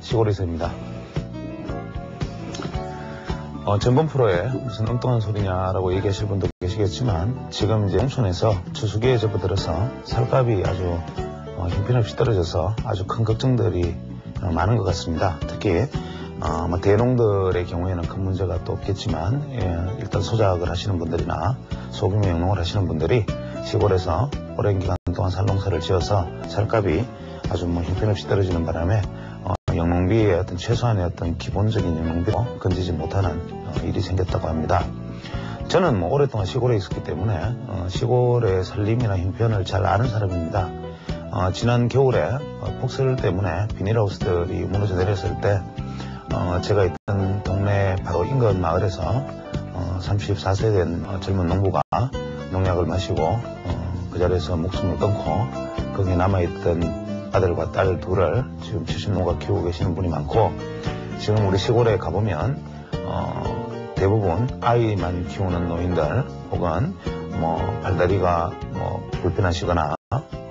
시골에서입니다. 전번 프로에 무슨 엉뚱한 소리냐라고 얘기하실 분도 계시겠지만 지금 이제 농촌에서 추수기에 접어들어서 살값이 아주 형편없이 떨어져서 아주 큰 걱정들이 많은 것 같습니다. 특히 대농들의 경우에는 큰 문제가 또 없겠지만 일단 소작을 하시는 분들이나 소규모 영농을 하시는 분들이 시골에서 오랜 기간 동안 살농사를 지어서 살값이 아주 형편없이 떨어지는 바람에 영농비의 어떤 최소한의 어떤 기본적인 영농비도 건지지 못하는 일이 생겼다고 합니다. 저는 오랫동안 시골에 있었기 때문에 시골의 살림이나 형편을 잘 아는 사람입니다. 지난 겨울에 폭설 때문에 비닐하우스들이 무너져 내렸을 때 제가 있던 동네 바로 인근 마을에서 34세 된 젊은 농부가 농약을 마시고 그 자리에서 목숨을 끊고 거기에 남아있던 아들과 딸 둘을 지금 70농가 키우고 계시는 분이 많고, 지금 우리 시골에 가보면 대부분 아이만 키우는 노인들 혹은 발다리가 불편하시거나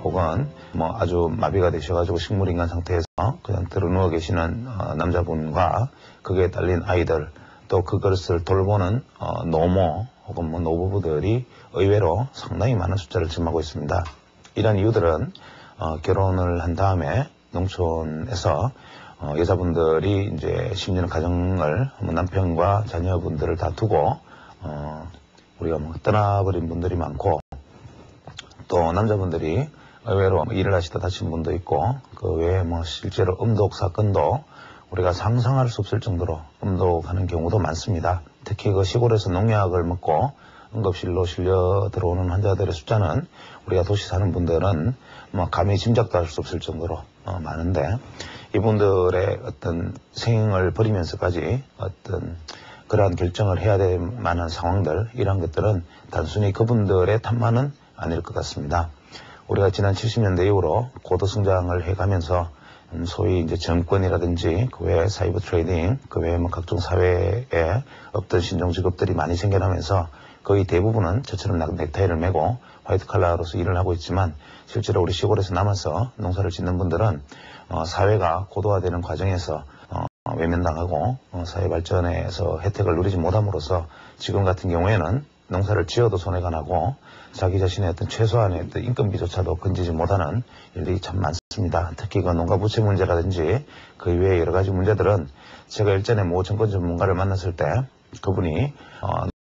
혹은 아주 마비가 되셔가지고 식물인간 상태에서 그냥 드러누워 계시는 남자분과 거기에 딸린 아이들, 또 그것을 돌보는 노모 혹은 노부부들이 의외로 상당히 많은 숫자를 점하고 있습니다. 이런 이유들은 결혼을 한 다음에 농촌에서 여자분들이 이제 심지어는 가정을 남편과 자녀분들을 다 두고 우리가 떠나버린 분들이 많고, 또 남자분들이 의외로 일을 하시다 다친 분도 있고, 그 외에 실제로 음독 사건도 우리가 상상할 수 없을 정도로 음독하는 경우도 많습니다. 특히 그 시골에서 농약을 먹고 응급실로 실려 들어오는 환자들의 숫자는 우리가 도시 사는 분들은 감히 짐작도 할 수 없을 정도로 많은데, 이분들의 어떤 생을 버리면서까지 어떤 그러한 결정을 해야 될 만한 상황들, 이런 것들은 단순히 그분들의 탓만은 아닐 것 같습니다. 우리가 지난 70년대 이후로 고도성장을 해가면서 소위 이제 정권이라든지 그 외에 사이버 트레이딩, 그 외에 각종 사회에 없던 신종 직업들이 많이 생겨나면서 거의 대부분은 저처럼 넥타이를 메고 화이트 칼라로서 일을 하고 있지만, 실제로 우리 시골에서 남아서 농사를 짓는 분들은 사회가 고도화되는 과정에서 외면당하고 사회 발전에서 혜택을 누리지 못함으로써 지금 같은 경우에는 농사를 지어도 손해가 나고 자기 자신의 어떤 최소한의 어떤 인건비조차도 건지지 못하는 일들이 참 많습니다. 특히 그 농가 부채 문제라든지 그 이외의 여러 가지 문제들은 제가 일전에 정권 전문가를 만났을 때 그분이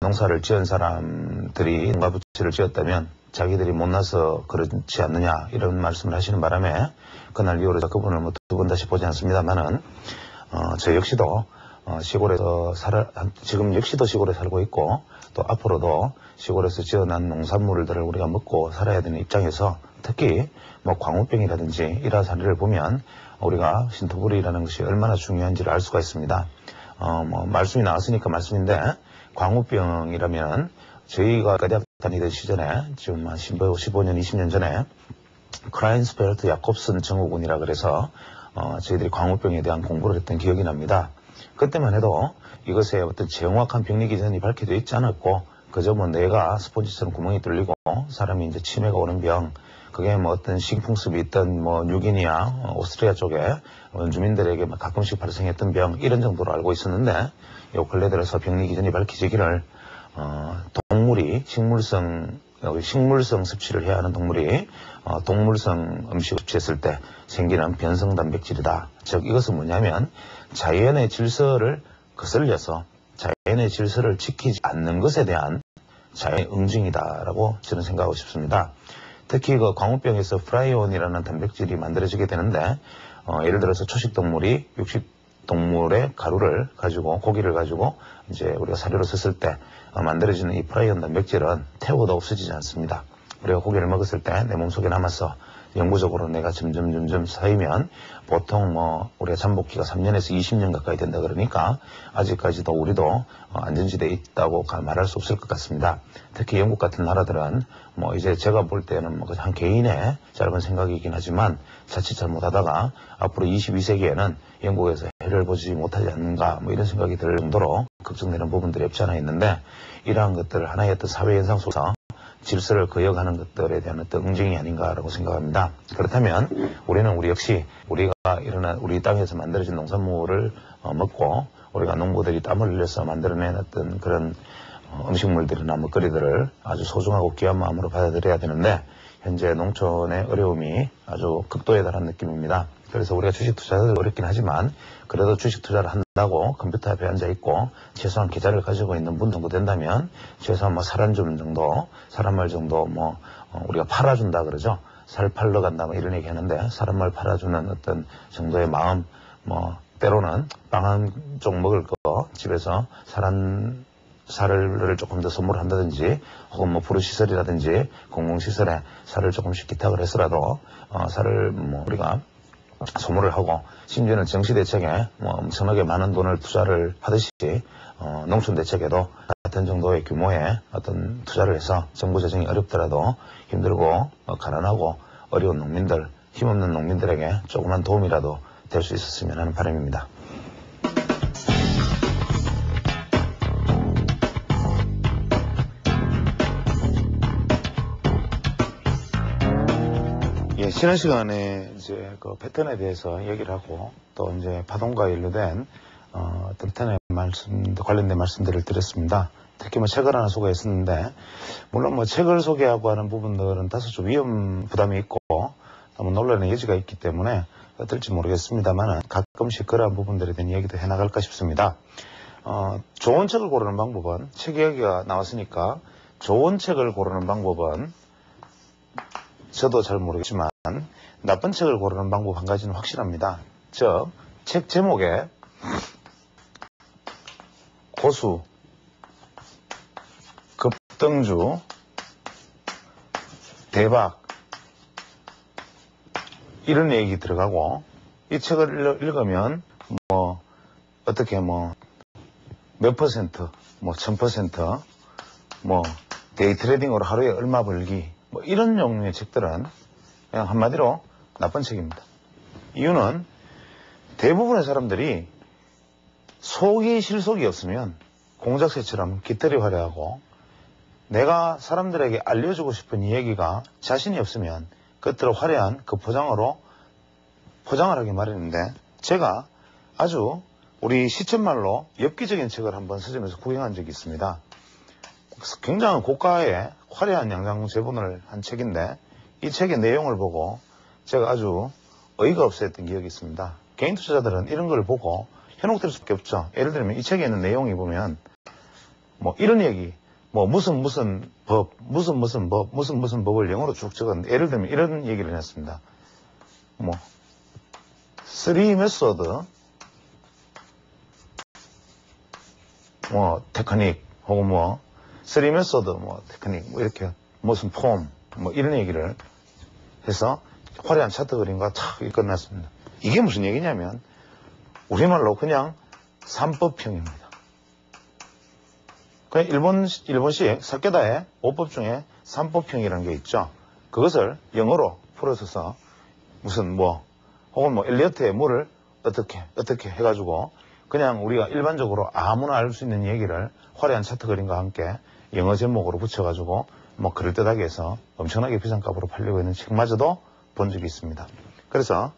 농사를 지은 사람들이 농가 부채를 지었다면 자기들이 못나서 그렇지 않느냐 이런 말씀을 하시는 바람에 그날 이후로 그분을 두 번 다시 보지 않습니다만은 저 역시도 시골에서 지금 역시도 시골에 살고 있고, 또 앞으로도 시골에서 지어난 농산물들을 우리가 먹고 살아야 되는 입장에서 특히 광우병이라든지 이러한 사례를 보면 우리가 신토부리라는 것이 얼마나 중요한지를 알 수가 있습니다. 말씀이 나왔으니까 말씀인데, 광우병이라면 저희가 대학 다니던 시절에 지금 한 15년, 20년 전에 크라인스펠트 야콥슨 증후군이라 그래서 저희들이 광우병에 대한 공부를 했던 기억이 납니다. 그때만 해도 이것에 어떤 정확한 병리 기전이 밝혀져 있지 않았고, 그저 뇌가 스폰지처럼 구멍이 뚫리고 사람이 이제 치매가 오는 병, 그게 어떤 식풍습이 있던 뉴기니아, 오스트리아 쪽에 원주민들에게 가끔씩 발생했던 병, 이런 정도로 알고 있었는데, 요 근래 들어서 병리 기전이 밝혀지기를 동물이 식물성 섭취를 해야 하는 동물이 동물성 음식을 섭취했을 때 생기는 변성 단백질이다. 즉 이것은 뭐냐면 자연의 질서를 거슬려서 자연의 질서를 지키지 않는 것에 대한 자연의 응징이다라고 저는 생각하고 싶습니다. 특히 그 광우병에서 프라이온이라는 단백질이 만들어지게 되는데, 예를 들어서 초식동물이 육식동물의 가루를 가지고, 고기를 가지고 이제 우리가 사료로 썼을 때 만들어지는 이 프라이온 단백질은 태워도 없어지지 않습니다. 우리가 고기를 먹었을 때 내 몸속에 남아서 영구적으로 내가 점점 쌓이면 보통 우리가 잠복기가 3년에서 20년 가까이 된다 그러니까 아직까지도 우리도 안전지대에 있다고 말할 수 없을 것 같습니다. 특히 영국 같은 나라들은 이제 제가 볼 때는 한 개인의 짧은 생각이긴 하지만 자칫 잘못하다가 앞으로 22세기에는 영국에서 해를 보지 못하지 않는가 이런 생각이 들 정도로 걱정되는 부분들이 없지 않아 있는데, 이러한 것들을 하나의 어떤 사회 현상 속에서 질서를 거역하는 것들에 대한 어떤 응징이 아닌가라고 생각합니다. 그렇다면 우리 역시 우리가 우리 땅에서 만들어진 농산물을 먹고 우리가 농부들이 땀을 흘려서 만들어낸 어떤 그런 음식물들이나 먹거리들을 아주 소중하고 귀한 마음으로 받아들여야 되는데 현재 농촌의 어려움이 아주 극도에 달한 느낌입니다. 그래서 우리가 주식 투자를 어렵긴 하지만 그래도 주식 투자를 한다고 컴퓨터 앞에 앉아 있고 최소한 계좌를 가지고 있는 분 정도 된다면 최소한 뭐 살 한 줌 정도, 살 한 말 정도 우리가 팔아준다 그러죠. 살 팔러 간다 뭐 이런 얘기 하는데 살 한 말 팔아주는 어떤 정도의 마음 때로는 빵 한 쪽 먹을 거 집에서 살을 조금 더 선물한다든지 혹은 부르시설이라든지 공공시설에 살을 조금씩 기탁을 해서라도 살을 우리가 소모를 하고 심지어는 정시대책에 엄청나게 많은 돈을 투자를 하듯이 농촌대책에도 같은 정도의 규모의 어떤 투자를 해서 정부 재정이 어렵더라도 힘들고 가난하고 어려운 농민들, 힘없는 농민들에게 조그만 도움이라도 될 수 있었으면 하는 바람입니다. 예, 지난 시간에 이제 그 패턴에 대해서 얘기를 하고 또 이제 파동과 연루된 패턴의 관련된 말씀들을 드렸습니다. 특히 책을 하나 소개했었는데 물론 책을 소개하고 하는 부분들은 다소 좀 위험 부담이 있고 너무 논란의 여지가 있기 때문에 어떨지 모르겠습니다만 가끔씩 그러한 부분들에 대한 얘기도 해나갈까 싶습니다. 좋은 책을 고르는 방법은 책 이야기가 나왔으니까 좋은 책을 고르는 방법은 저도 잘 모르겠지만 나쁜 책을 고르는 방법 한 가지는 확실합니다. 즉, 책 제목에 고수, 급등주, 대박 이런 얘기 들어가고 이 책을 읽으면 어떻게 몇 퍼센트, 1000%, 데이 트레이딩으로 하루에 얼마 벌기 이런 종류의 책들은 그냥 한마디로 나쁜 책입니다. 이유는 대부분의 사람들이 속이 실속이 없으면 공작새처럼 깃털이 화려하고 내가 사람들에게 알려주고 싶은 이야기가 자신이 없으면 겉으로 화려한 그 포장으로 포장을 하기 마련인데 제가 아주 우리 시쳇말로 엽기적인 책을 한번 서점에서 구경한 적이 있습니다. 굉장히 고가의 화려한 양장 제본을 한 책인데 이 책의 내용을 보고 제가 아주 어이가 없어했던 기억이 있습니다. 개인 투자자들은 이런 걸 보고 현혹될 수밖에 없죠. 예를 들면 이 책에 있는 내용이 보면 이런 얘기 무슨 법, 무슨 법을 영어로 쭉 적었는데 예를 들면 이런 얘기를 했습니다. 3 메소드 테크닉 혹은 3 메소드 테크닉 이렇게 무슨 폼 이런 얘기를 해서 화려한 차트 그림과 탁 끝났습니다. 이게 무슨 얘기냐면 우리말로 그냥 삼법형입니다. 그냥 일본식 사케다의 5법 중에 삼법형이라는 게 있죠. 그것을 영어로 풀어서서 무슨 혹은 엘리어트의 뭐를 어떻게 해가지고 그냥 우리가 일반적으로 아무나 알 수 있는 얘기를 화려한 차트 그림과 함께 영어 제목으로 붙여가지고 그럴듯하게 해서 엄청나게 비싼 값으로 팔리고 있는 책마저도 본 적이 있습니다. 그래서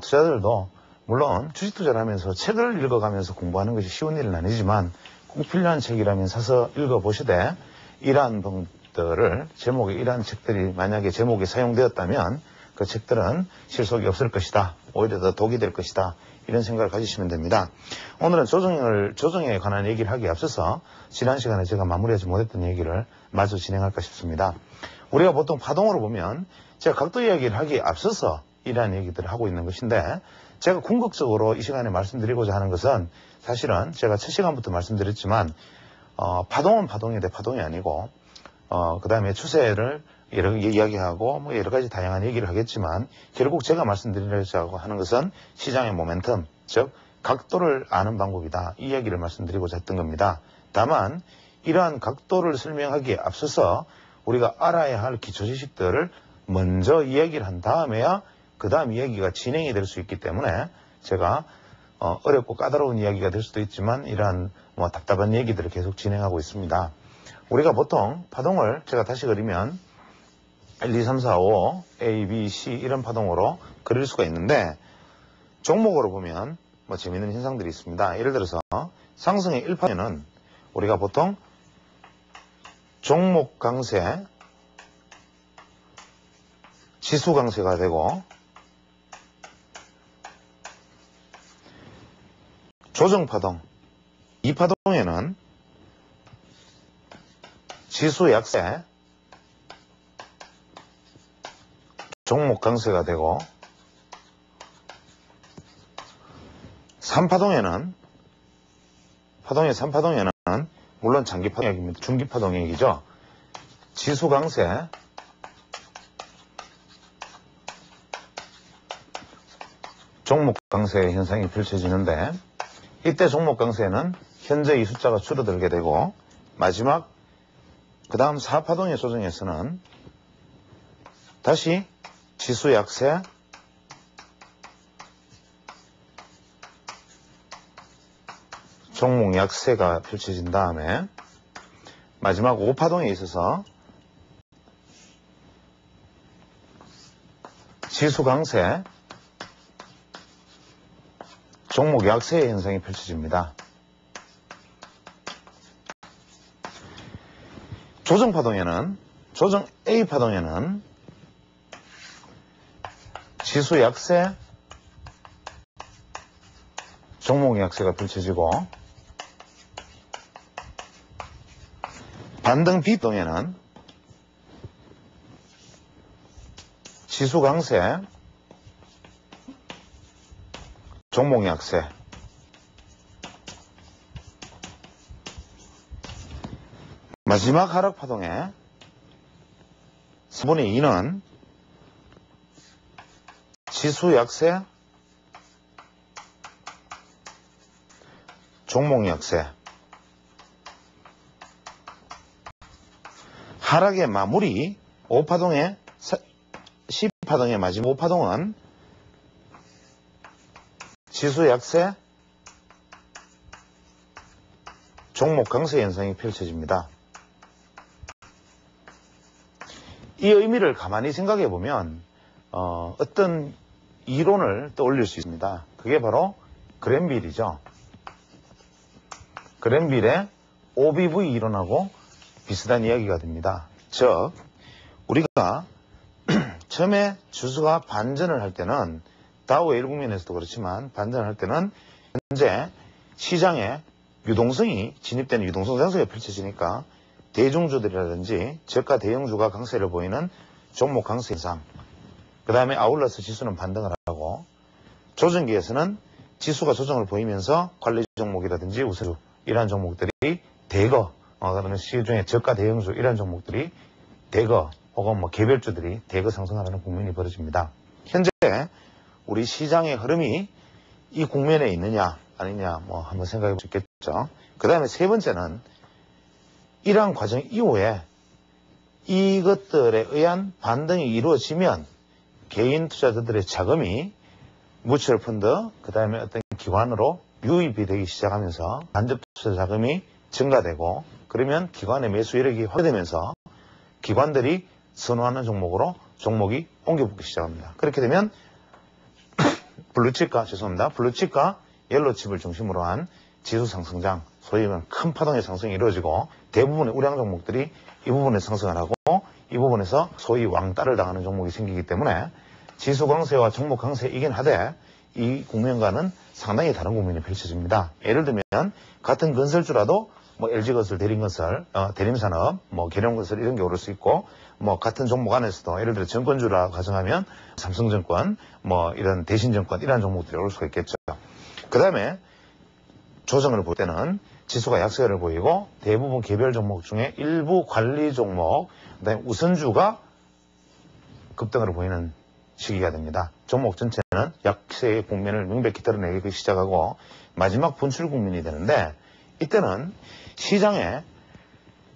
투자자들도 물론 주식 투자를 하면서 책을 읽어가면서 공부하는 것이 쉬운 일은 아니지만 꼭 필요한 책이라면 사서 읽어보시되 이러한 분들을 이러한 책들이 만약에 제목이 사용되었다면 그 책들은 실속이 없을 것이다. 오히려 더 독이 될 것이다. 이런 생각을 가지시면 됩니다. 오늘은 조정에 관한 얘기를 하기에 앞서서 지난 시간에 제가 마무리하지 못했던 얘기를 마저 진행할까 싶습니다. 우리가 보통 파동으로 보면 제가 각도 이야기를 하기에 앞서서 이러한 얘기들을 하고 있는 것인데 제가 궁극적으로 이 시간에 말씀드리고자 하는 것은 사실은 제가 첫 시간부터 말씀드렸지만 파동은 파동인데 파동이 아니고 그 다음에 추세를 이야기하고 여러 가지 다양한 얘기를 하겠지만 결국 제가 말씀드리려고 하는 것은 시장의 모멘텀, 즉 각도를 아는 방법이다. 이 이야기를 말씀드리고자 했던 겁니다. 다만 이러한 각도를 설명하기에 앞서서 우리가 알아야 할 기초 지식들을 먼저 이야기를 한 다음에야 그 다음 이야기가 진행이 될 수 있기 때문에 제가 어렵고 까다로운 이야기가 될 수도 있지만 이러한 답답한 얘기들을 계속 진행하고 있습니다. 우리가 보통 파동을 제가 다시 그리면 1, 2, 3, 4, 5, A, B, C 이런 파동으로 그릴 수가 있는데 종목으로 보면 뭐 재미있는 현상들이 있습니다. 예를 들어서 상승의 1파에는 우리가 보통 종목 강세, 지수 강세가 되고 조정 파동, 2파동에는 지수 약세, 종목 강세가 되고 3파동에는 물론 장기 파동액입니다. 중기 파동액이죠. 지수 강세, 종목 강세 현상이 펼쳐지는데 이때 종목 강세는 현재 이 숫자가 줄어들게 되고 마지막 그 다음 4파동의 조정에서는 다시 지수 약세, 종목 약세가 펼쳐진 다음에 마지막 5파동에 있어서 지수 강세, 종목 약세의 현상이 펼쳐집니다. 조정 A파동에는 지수 약세, 종목 약세가 펼쳐지고 반등 B파동에는 지수 강세, 종목 약세, 마지막 하락 파동에 3분의 2는 지수 약세, 종목 약세, 하락의 마무리 5파동의 10파동의 마지막 5파동은 지수 약세, 종목 강세 현상이 펼쳐집니다. 이 의미를 가만히 생각해 보면 어떤 이론을 떠올릴 수 있습니다. 그게 바로 그랜빌이죠. 그랜빌의 OBV 이론하고 비슷한 이야기가 됩니다. 즉 우리가 처음에 주수가 반전을 할 때는 다우 L 국면에서도 그렇지만 반전을 할 때는 현재 시장에 유동성이 진입되는 유동성 상승이 펼쳐지니까 대중주들이라든지 저가 대형주가 강세를 보이는 종목 강세 현상, 그 다음에 아울러서 지수는 반등을 하고 조정기에서는 지수가 조정을 보이면서 관리 종목이라든지 우세주 이러한 종목들이 대거 그다음에 시중에 저가 대형주 이러한 종목들이 대거 혹은 뭐 개별주들이 대거 상승하는 국면이 벌어집니다. 현재 우리 시장의 흐름이 이 국면에 있느냐 아니냐 뭐 한번 생각해 볼 수 있겠죠. 그 다음에 세 번째는 이러한 과정 이후에 이것들에 의한 반등이 이루어지면 개인 투자자들의 자금이 뮤추얼 펀드, 그 다음에 어떤 기관으로 유입이 되기 시작하면서 간접 투자 자금이 증가되고 그러면 기관의 매수 이력이 확대되면서 기관들이 선호하는 종목으로 종목이 옮겨붙기 시작합니다. 그렇게 되면 블루칩과 옐로칩을 중심으로 한 지수 상승장, 소위 말하는 큰 파동의 상승이 이루어지고 대부분의 우량 종목들이 이 부분에 상승을 하고 이 부분에서 소위 왕따를 당하는 종목이 생기기 때문에 지수 강세와 종목 강세이긴 하되 이 국면과는 상당히 다른 국면이 펼쳐집니다. 예를 들면 같은 건설주라도 뭐 LG건설, 대림건설, 대림산업, 뭐 계룡건설 이런 게 오를 수 있고 뭐 같은 종목 안에서도 예를 들어 증권주라 가정하면 삼성증권, 뭐 이런 대신증권 이런 종목들이 오를 수가 있겠죠. 그 다음에 조정을 볼 때는 지수가 약세를 보이고 대부분 개별 종목 중에 일부 관리 종목, 그다음에 우선주가 급등을 보이는 시기가 됩니다. 종목 전체는 약세의 국면을 명백히 드러내기 시작하고 마지막 분출 국면이 되는데 이때는 시장에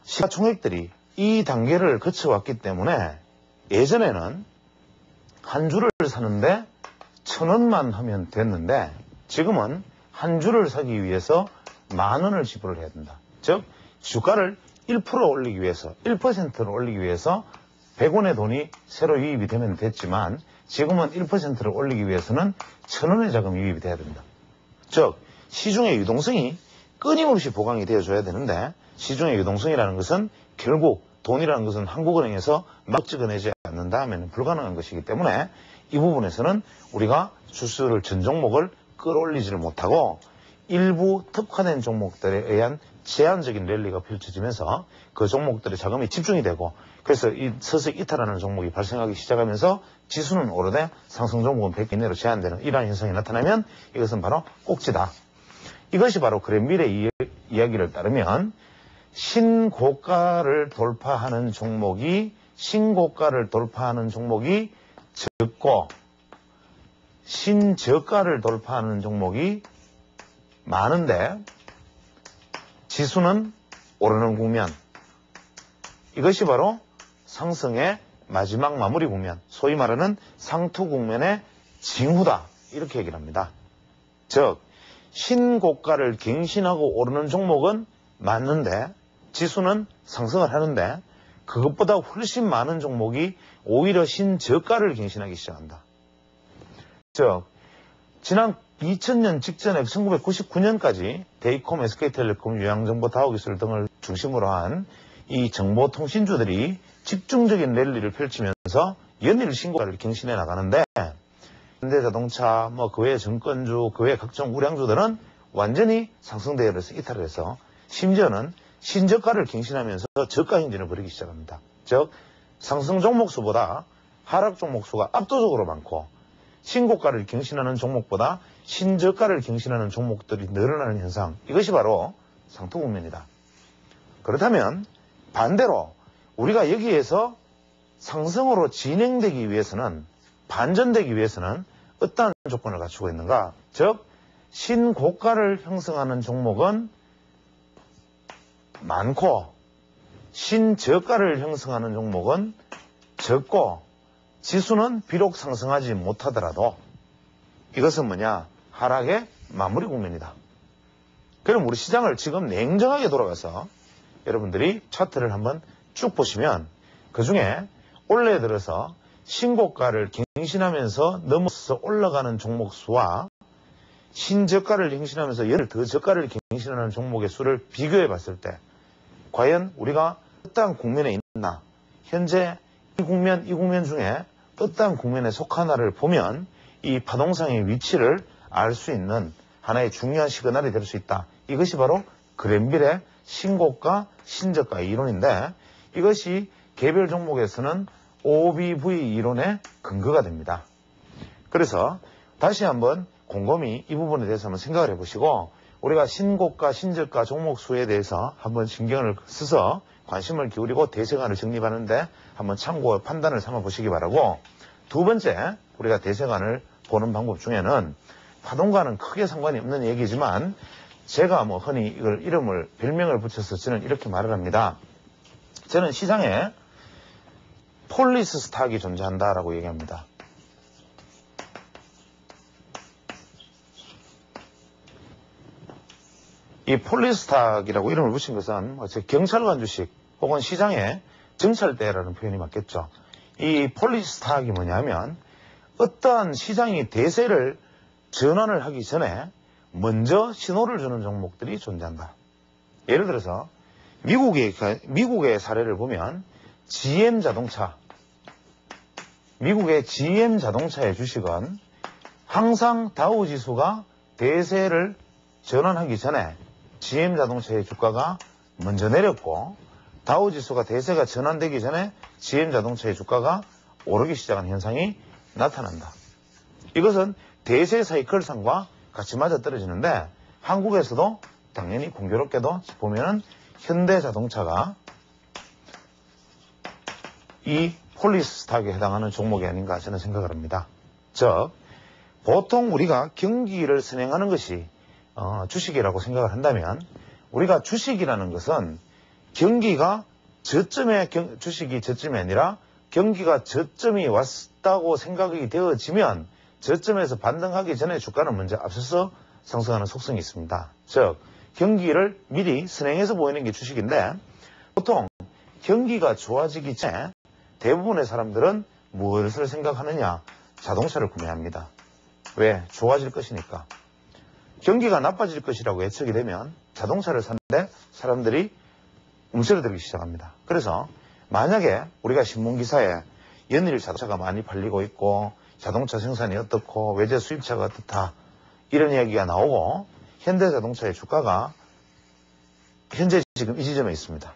시가총액들이 이 단계를 거쳐왔기 때문에 예전에는 한 주를 사는데 1,000원만 하면 됐는데 지금은 한 주를 사기 위해서 10,000원을 지불을 해야 된다. 즉 주가를 1% 올리기 위해서, 1%를 올리기 위해서 100원의 돈이 새로 유입이 되면 됐지만 지금은 1%를 올리기 위해서는 1000원의 자금이 유입이 돼야 됩니다. 즉 시중의 유동성이 끊임없이 보강이 되어줘야 되는데 시중의 유동성이라는 것은 결국 돈이라는 것은 한국은행에서 막 찍어내지 않는다 하면 불가능한 것이기 때문에 이 부분에서는 우리가 주수를 전 종목을 끌어올리지를 못하고 일부 특화된 종목들에 의한 제한적인 랠리가 펼쳐지면서 그 종목들의 자금이 집중이 되고 그래서 서서히 이탈하는 종목이 발생하기 시작하면서 지수는 오르되 상승 종목은 100개 이내로 제한되는 이러한 현상이 나타나면 이것은 바로 꼭지다. 이것이 바로 그랜밀의 이야기를 따르면 신고가를 돌파하는 종목이 적고 신저가를 돌파하는 종목이 많은데 지수는 오르는 국면. 이것이 바로 상승의 마지막 마무리 국면, 소위 말하는 상투 국면의 징후다. 이렇게 얘기를 합니다. 즉 신고가를 갱신하고 오르는 종목은 맞는데 지수는 상승을 하는데 그것보다 훨씬 많은 종목이 오히려 신저가를 갱신하기 시작한다. 즉 지난 2000년 직전에 1999년까지 데이콤, SK텔레콤, 유양정보, 다우기술 등을 중심으로 한 이 정보통신주들이 집중적인 랠리를 펼치면서 연일 신고가를 갱신해 나가는데 현대자동차, 그 외의 증권주, 그 외의 각종 우량주들은 완전히 상승 대열에서 이탈을 해서 심지어는 신저가를 갱신하면서 저가 행진을 벌이기 시작합니다. 즉 상승 종목수보다 하락 종목수가 압도적으로 많고 신고가를 갱신하는 종목보다 신저가를 갱신하는 종목들이 늘어나는 현상, 이것이 바로 상투 국면이다. 그렇다면 반대로 우리가 여기에서 상승으로 진행되기 위해서는, 반전되기 위해서는 어떠한 조건을 갖추고 있는가? 즉 신고가를 형성하는 종목은 많고 신저가를 형성하는 종목은 적고 지수는 비록 상승하지 못하더라도 이것은 뭐냐? 하락의 마무리 국면이다. 그럼 우리 시장을 지금 냉정하게 돌아가서 여러분들이 차트를 한번 쭉 보시면 그 중에 올해 들어서 신고가를 갱신하면서 넘어서 올라가는 종목 수와 신저가를 갱신하면서 열흘 더 저가를 갱신하는 종목의 수를 비교해 봤을 때 과연 우리가 어떠한 국면에 있나? 현재 이 국면 중에 어떠한 국면에 속하나를 보면 이 파동상의 위치를 알 수 있는 하나의 중요한 시그널이 될 수 있다. 이것이 바로 그랜빌의 신고가, 신저가의 이론인데 이것이 개별 종목에서는 OBV 이론의 근거가 됩니다. 그래서 다시 한번 곰곰이 이 부분에 대해서 한번 생각을 해보시고 우리가 신고가, 신저가 종목 수에 대해서 한번 신경을 써서 관심을 기울이고 대세관을 정립하는데 한번 참고 판단을 삼아 보시기 바라고, 두 번째 우리가 대세관을 보는 방법 중에는 파동과는 크게 상관이 없는 얘기지만 제가 흔히 이걸 별명을 붙여서 저는 이렇게 말을 합니다. 저는 시장에 폴리스 스탁이 존재한다라고 얘기합니다. 이 폴리스 스탁이라고 이름을 붙인 것은 경찰관 주식 혹은 시장의 정찰대라는 표현이 맞겠죠. 이 폴리스 스탁이 뭐냐면 어떠한 시장이 대세를 전환을 하기 전에 먼저 신호를 주는 종목들이 존재한다. 예를 들어서 미국의 사례를 보면 미국의 GM 자동차의 주식은 항상 다우지수가 대세를 전환하기 전에 GM 자동차의 주가가 먼저 내렸고 다우지수가 대세가 전환되기 전에 GM 자동차의 주가가 오르기 시작한 현상이 나타난다. 이것은 대세 사이클상과 같이 맞아떨어지는데 한국에서도 당연히 공교롭게도 보면은 현대자동차가 이 폴리스 스탁에 해당하는 종목이 아닌가 저는 생각을 합니다. 즉 보통 우리가 경기를 선행하는 것이 주식이라고 생각을 한다면 우리가 주식이라는 것은 경기가 주식이 저점이 아니라 경기가 저점이 왔다고 생각이 되어지면 저점에서 반등하기 전에 주가는 먼저 앞서서 상승하는 속성이 있습니다. 즉 경기를 미리 선행해서 보이는 게 주식인데 보통 경기가 좋아지기 전에 대부분의 사람들은 무엇을 생각하느냐? 자동차를 구매합니다. 왜? 좋아질 것이니까. 경기가 나빠질 것이라고 예측이 되면 자동차를 사는데 사람들이 움츠러들기 시작합니다. 그래서 만약에 우리가 신문기사에 연일 자동차가 많이 팔리고 있고 자동차 생산이 어떻고 외제 수입차가 어떻다 이런 이야기가 나오고 현대자동차의 주가가 현재 지금 이 지점에 있습니다.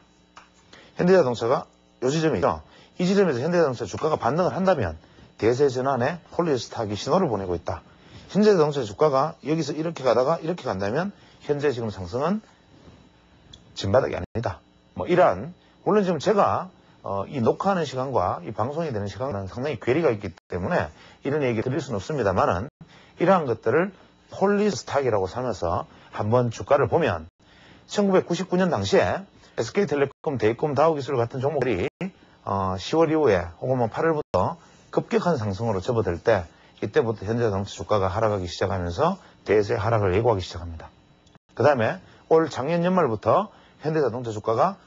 현대자동차가 이 지점에 있죠. 이 지점에서 현대자동차 주가가 반등을 한다면 대세 전환에 폴리스탁이 신호를 보내고 있다. 현대자동차 주가가 여기서 이렇게 가다가 이렇게 간다면 현재 지금 상승은 진바닥이 아니다. 뭐 이러한 물론 지금 제가 이 녹화하는 시간과 이 방송이 되는 시간은 상당히 괴리가 있기 때문에 이런 얘기 드릴 수는 없습니다만은 이러한 것들을 폴리스탁이라고 삼아서 한번 주가를 보면 1999년 당시에 SK텔레콤, 대이콤, 다우기술 같은 종목들이 10월 이후에 혹은 8월부터 급격한 상승으로 접어들 때 이때부터 현대자동차 주가가 하락하기 시작하면서 대세 하락을 예고하기 시작합니다. 그 다음에 올 작년 연말부터 현대자동차 주가가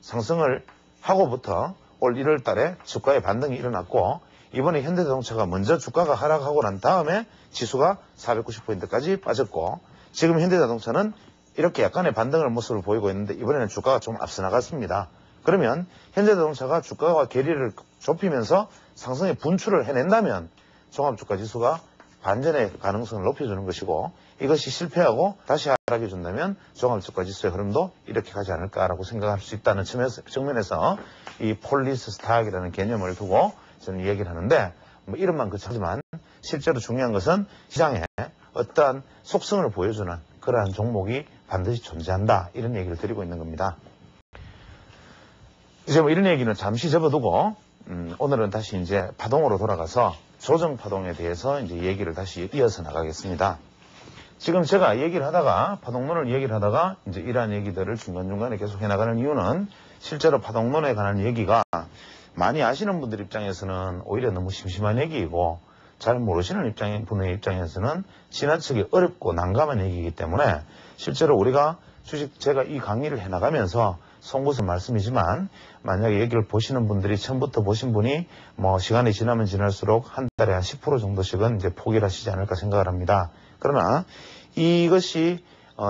상승을 하고부터 올 1월 달에 주가의 반등이 일어났고 이번에 현대자동차가 먼저 주가가 하락하고 난 다음에 지수가 490포인트까지 빠졌고 지금 현대자동차는 이렇게 약간의 반등을 모습을 보이고 있는데 이번에는 주가가 좀 앞서 나갔습니다. 그러면 현대자동차가 주가와 괴리를 좁히면서 상승의 분출을 해낸다면 종합주가지수가 반전의 가능성을 높여주는 것이고 이것이 실패하고 다시 하락해 준다면 종합주가지수의 흐름도 이렇게 가지 않을까라고 생각할 수 있다는 측면에서 이 폴리스탁이라는 개념을 두고 저는 이야기를 하는데 뭐 이름만 그치지만 실제로 중요한 것은 시장에 어떠한 속성을 보여주는 그러한 종목이 반드시 존재한다 이런 얘기를 드리고 있는 겁니다. 이제 뭐 이런 얘기는 잠시 접어두고 오늘은 다시 이제 파동으로 돌아가서 조정 파동에 대해서 이제 얘기를 다시 이어서 나가겠습니다. 지금 제가 얘기를 하다가 파동론을 얘기를 하다가 이제 이러한 얘기들을 중간중간에 계속 해나가는 이유는 실제로 파동론에 관한 얘기가 많이 아시는 분들 입장에서는 오히려 너무 심심한 얘기이고 잘 모르시는 분의 입장에서는 지나치게 어렵고 난감한 얘기이기 때문에 실제로 우리가 제가 이 강의를 해나가면서 송구선 말씀이지만 만약에 얘기를 보시는 분들이 처음부터 보신 분이 뭐 시간이 지나면 지날수록 한 달에 한 10% 정도씩은 이제 포기를 하시지 않을까 생각을 합니다. 그러나 이것이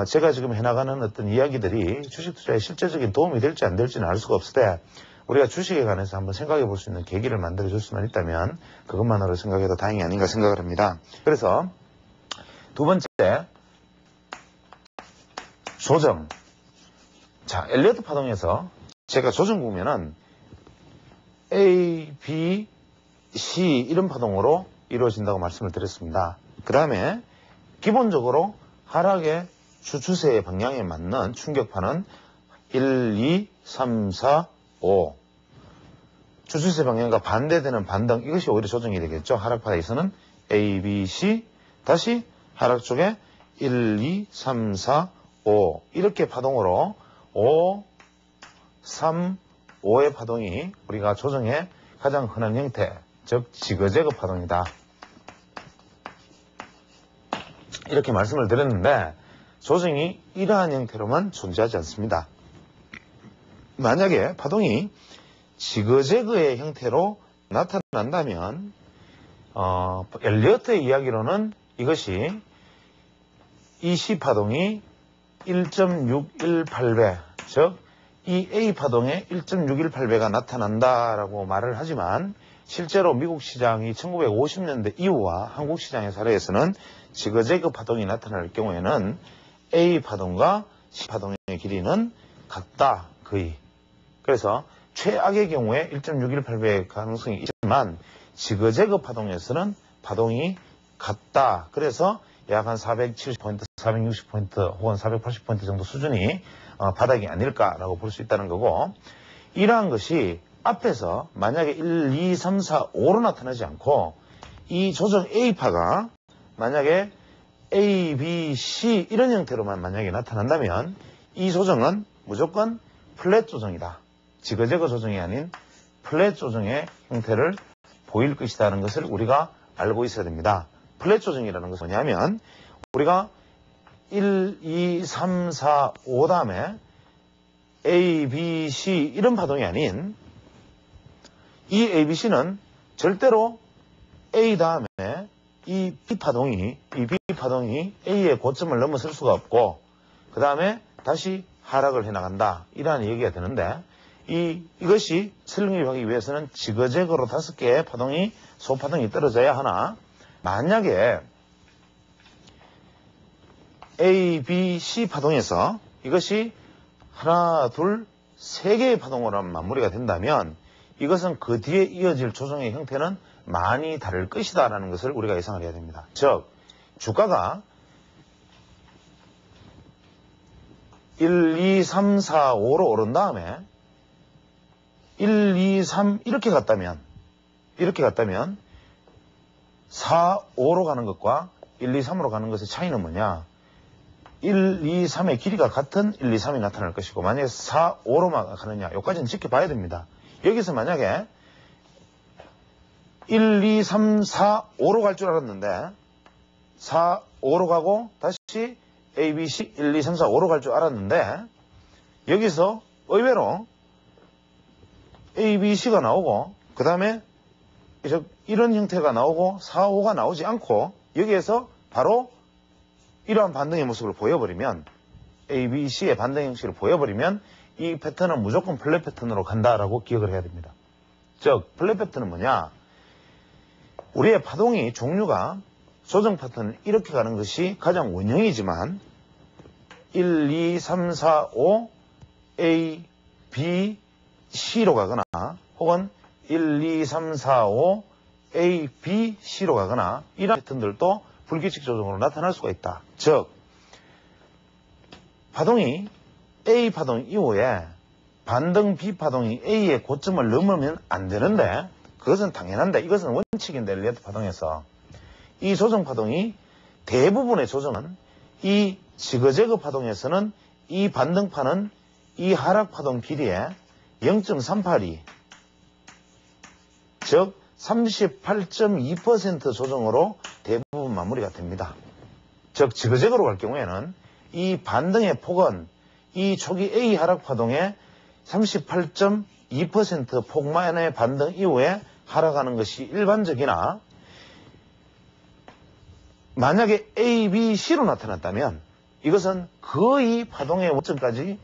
제가 지금 해나가는 어떤 이야기들이 주식 투자에 실제적인 도움이 될지 안 될지는 알 수가 없을 때 우리가 주식에 관해서 한번 생각해 볼 수 있는 계기를 만들어 줄 수만 있다면 그것만으로 생각해도 다행이 아닌가 생각을 합니다. 그래서 두 번째 조정. 자, 엘리어트 파동에서 제가 조정 보면은 A, B, C 이런 파동으로 이루어진다고 말씀을 드렸습니다. 그 다음에 기본적으로 하락의 주추세의 방향에 맞는 충격파는 1, 2, 3, 4, 5 주추세 방향과 반대되는 반등 이것이 오히려 조정이 되겠죠. 하락파에서는 A, B, C 다시 하락 쪽에 1, 2, 3, 4, 5 이렇게 파동으로 5, 3, 5의 파동이 우리가 조정의 가장 흔한 형태, 즉 지그재그 파동이다. 이렇게 말씀을 드렸는데 조정이 이러한 형태로만 존재하지 않습니다. 만약에 파동이 지그재그의 형태로 나타난다면 엘리어트의 이야기로는 이것이 이 C파동이 1.618배, 즉 이 A파동에 1.618배가 나타난다라고 말을 하지만 실제로 미국 시장이 1950년대 이후와 한국 시장의 사례에서는 지그재그 파동이 나타날 경우에는 A파동과 C파동의 길이는 같다, 거의. 그래서 최악의 경우에 1.618배의 가능성이 있지만 지그재그 파동에서는 파동이 같다. 그래서 약 한 470포인트, 460포인트 혹은 480포인트 정도 수준이 바닥이 아닐까라고 볼 수 있다는 거고 이러한 것이 앞에서 만약에 1, 2, 3, 4, 5로 나타나지 않고 이 조정 A파가 만약에 A, B, C 이런 형태로만 만약에 나타난다면 이 조정은 무조건 플랫 조정이다. 지그재그 조정이 아닌 플랫 조정의 형태를 보일 것이라는 것을 우리가 알고 있어야 됩니다. 플랫 조정이라는 것은 뭐냐면 우리가 1, 2, 3, 4, 5 다음에 A, B, C 이런 파동이 아닌 이 A, B, C는 절대로 A 다음에 이 B 파동이 A의 고점을 넘어설 수가 없고 그 다음에 다시 하락을 해나간다. 이러한 얘기가 되는데 이것이 설명하기 위해서는 지그재그로 5개의 파동이 소파동이 떨어져야 하나 만약에 A, B, C 파동에서 이것이 하나, 둘, 3개의 파동으로 마무리가 된다면 이것은 그 뒤에 이어질 조정의 형태는 많이 다를 것이다 라는 것을 우리가 예상을 해야 됩니다. 즉 주가가 1, 2, 3, 4, 5로 오른 다음에 1, 2, 3 이렇게 갔다면 4, 5로 가는 것과 1, 2, 3으로 가는 것의 차이는 뭐냐? 1, 2, 3의 길이가 같은 1, 2, 3이 나타날 것이고 만약에 4, 5로만 가느냐? 여기까지는 지켜봐야 됩니다. 여기서 만약에 1, 2, 3, 4, 5로 갈 줄 알았는데 4, 5로 가고 다시 A, B, C 1, 2, 3, 4, 5로 갈 줄 알았는데 여기서 의외로 A, B, C가 나오고 그 다음에 이런 형태가 나오고 4, 5가 나오지 않고 여기에서 바로 이러한 반등의 모습을 보여버리면 A, B, C의 반등 형식을 보여버리면 이 패턴은 무조건 플랫 패턴으로 간다라고 기억을 해야 됩니다. 즉 플랫 패턴은 뭐냐? 우리의 파동이 종류가 조정 패턴은 이렇게 가는 것이 가장 원형이지만 1, 2, 3, 4, 5 A, B, C로 가거나 혹은 1, 2, 3, 4, 5 A, B, C로 가거나 이런 패턴들도 불규칙 조정으로 나타날 수가 있다. 즉 파동이 A 파동 이후에 반등 B 파동이 A의 고점을 넘으면 안 되는데 그것은 당연한데 이것은 원칙인데 엘리어트 파동에서 이 조정 파동이 대부분의 조정은 이 지그재그 파동에서는 이 반등파는 이 하락 파동 길이에 0.382 즉 38.2% 조정으로 대부분 마무리가 됩니다. 즉 지그재그로 갈 경우에는 이 반등의 폭은 이 초기 A 하락 파동의 38.2% 폭만의 반등 이후에 하락하는 것이 일반적이나 만약에 A, B, C로 나타났다면 이것은 거의 파동의 원점까지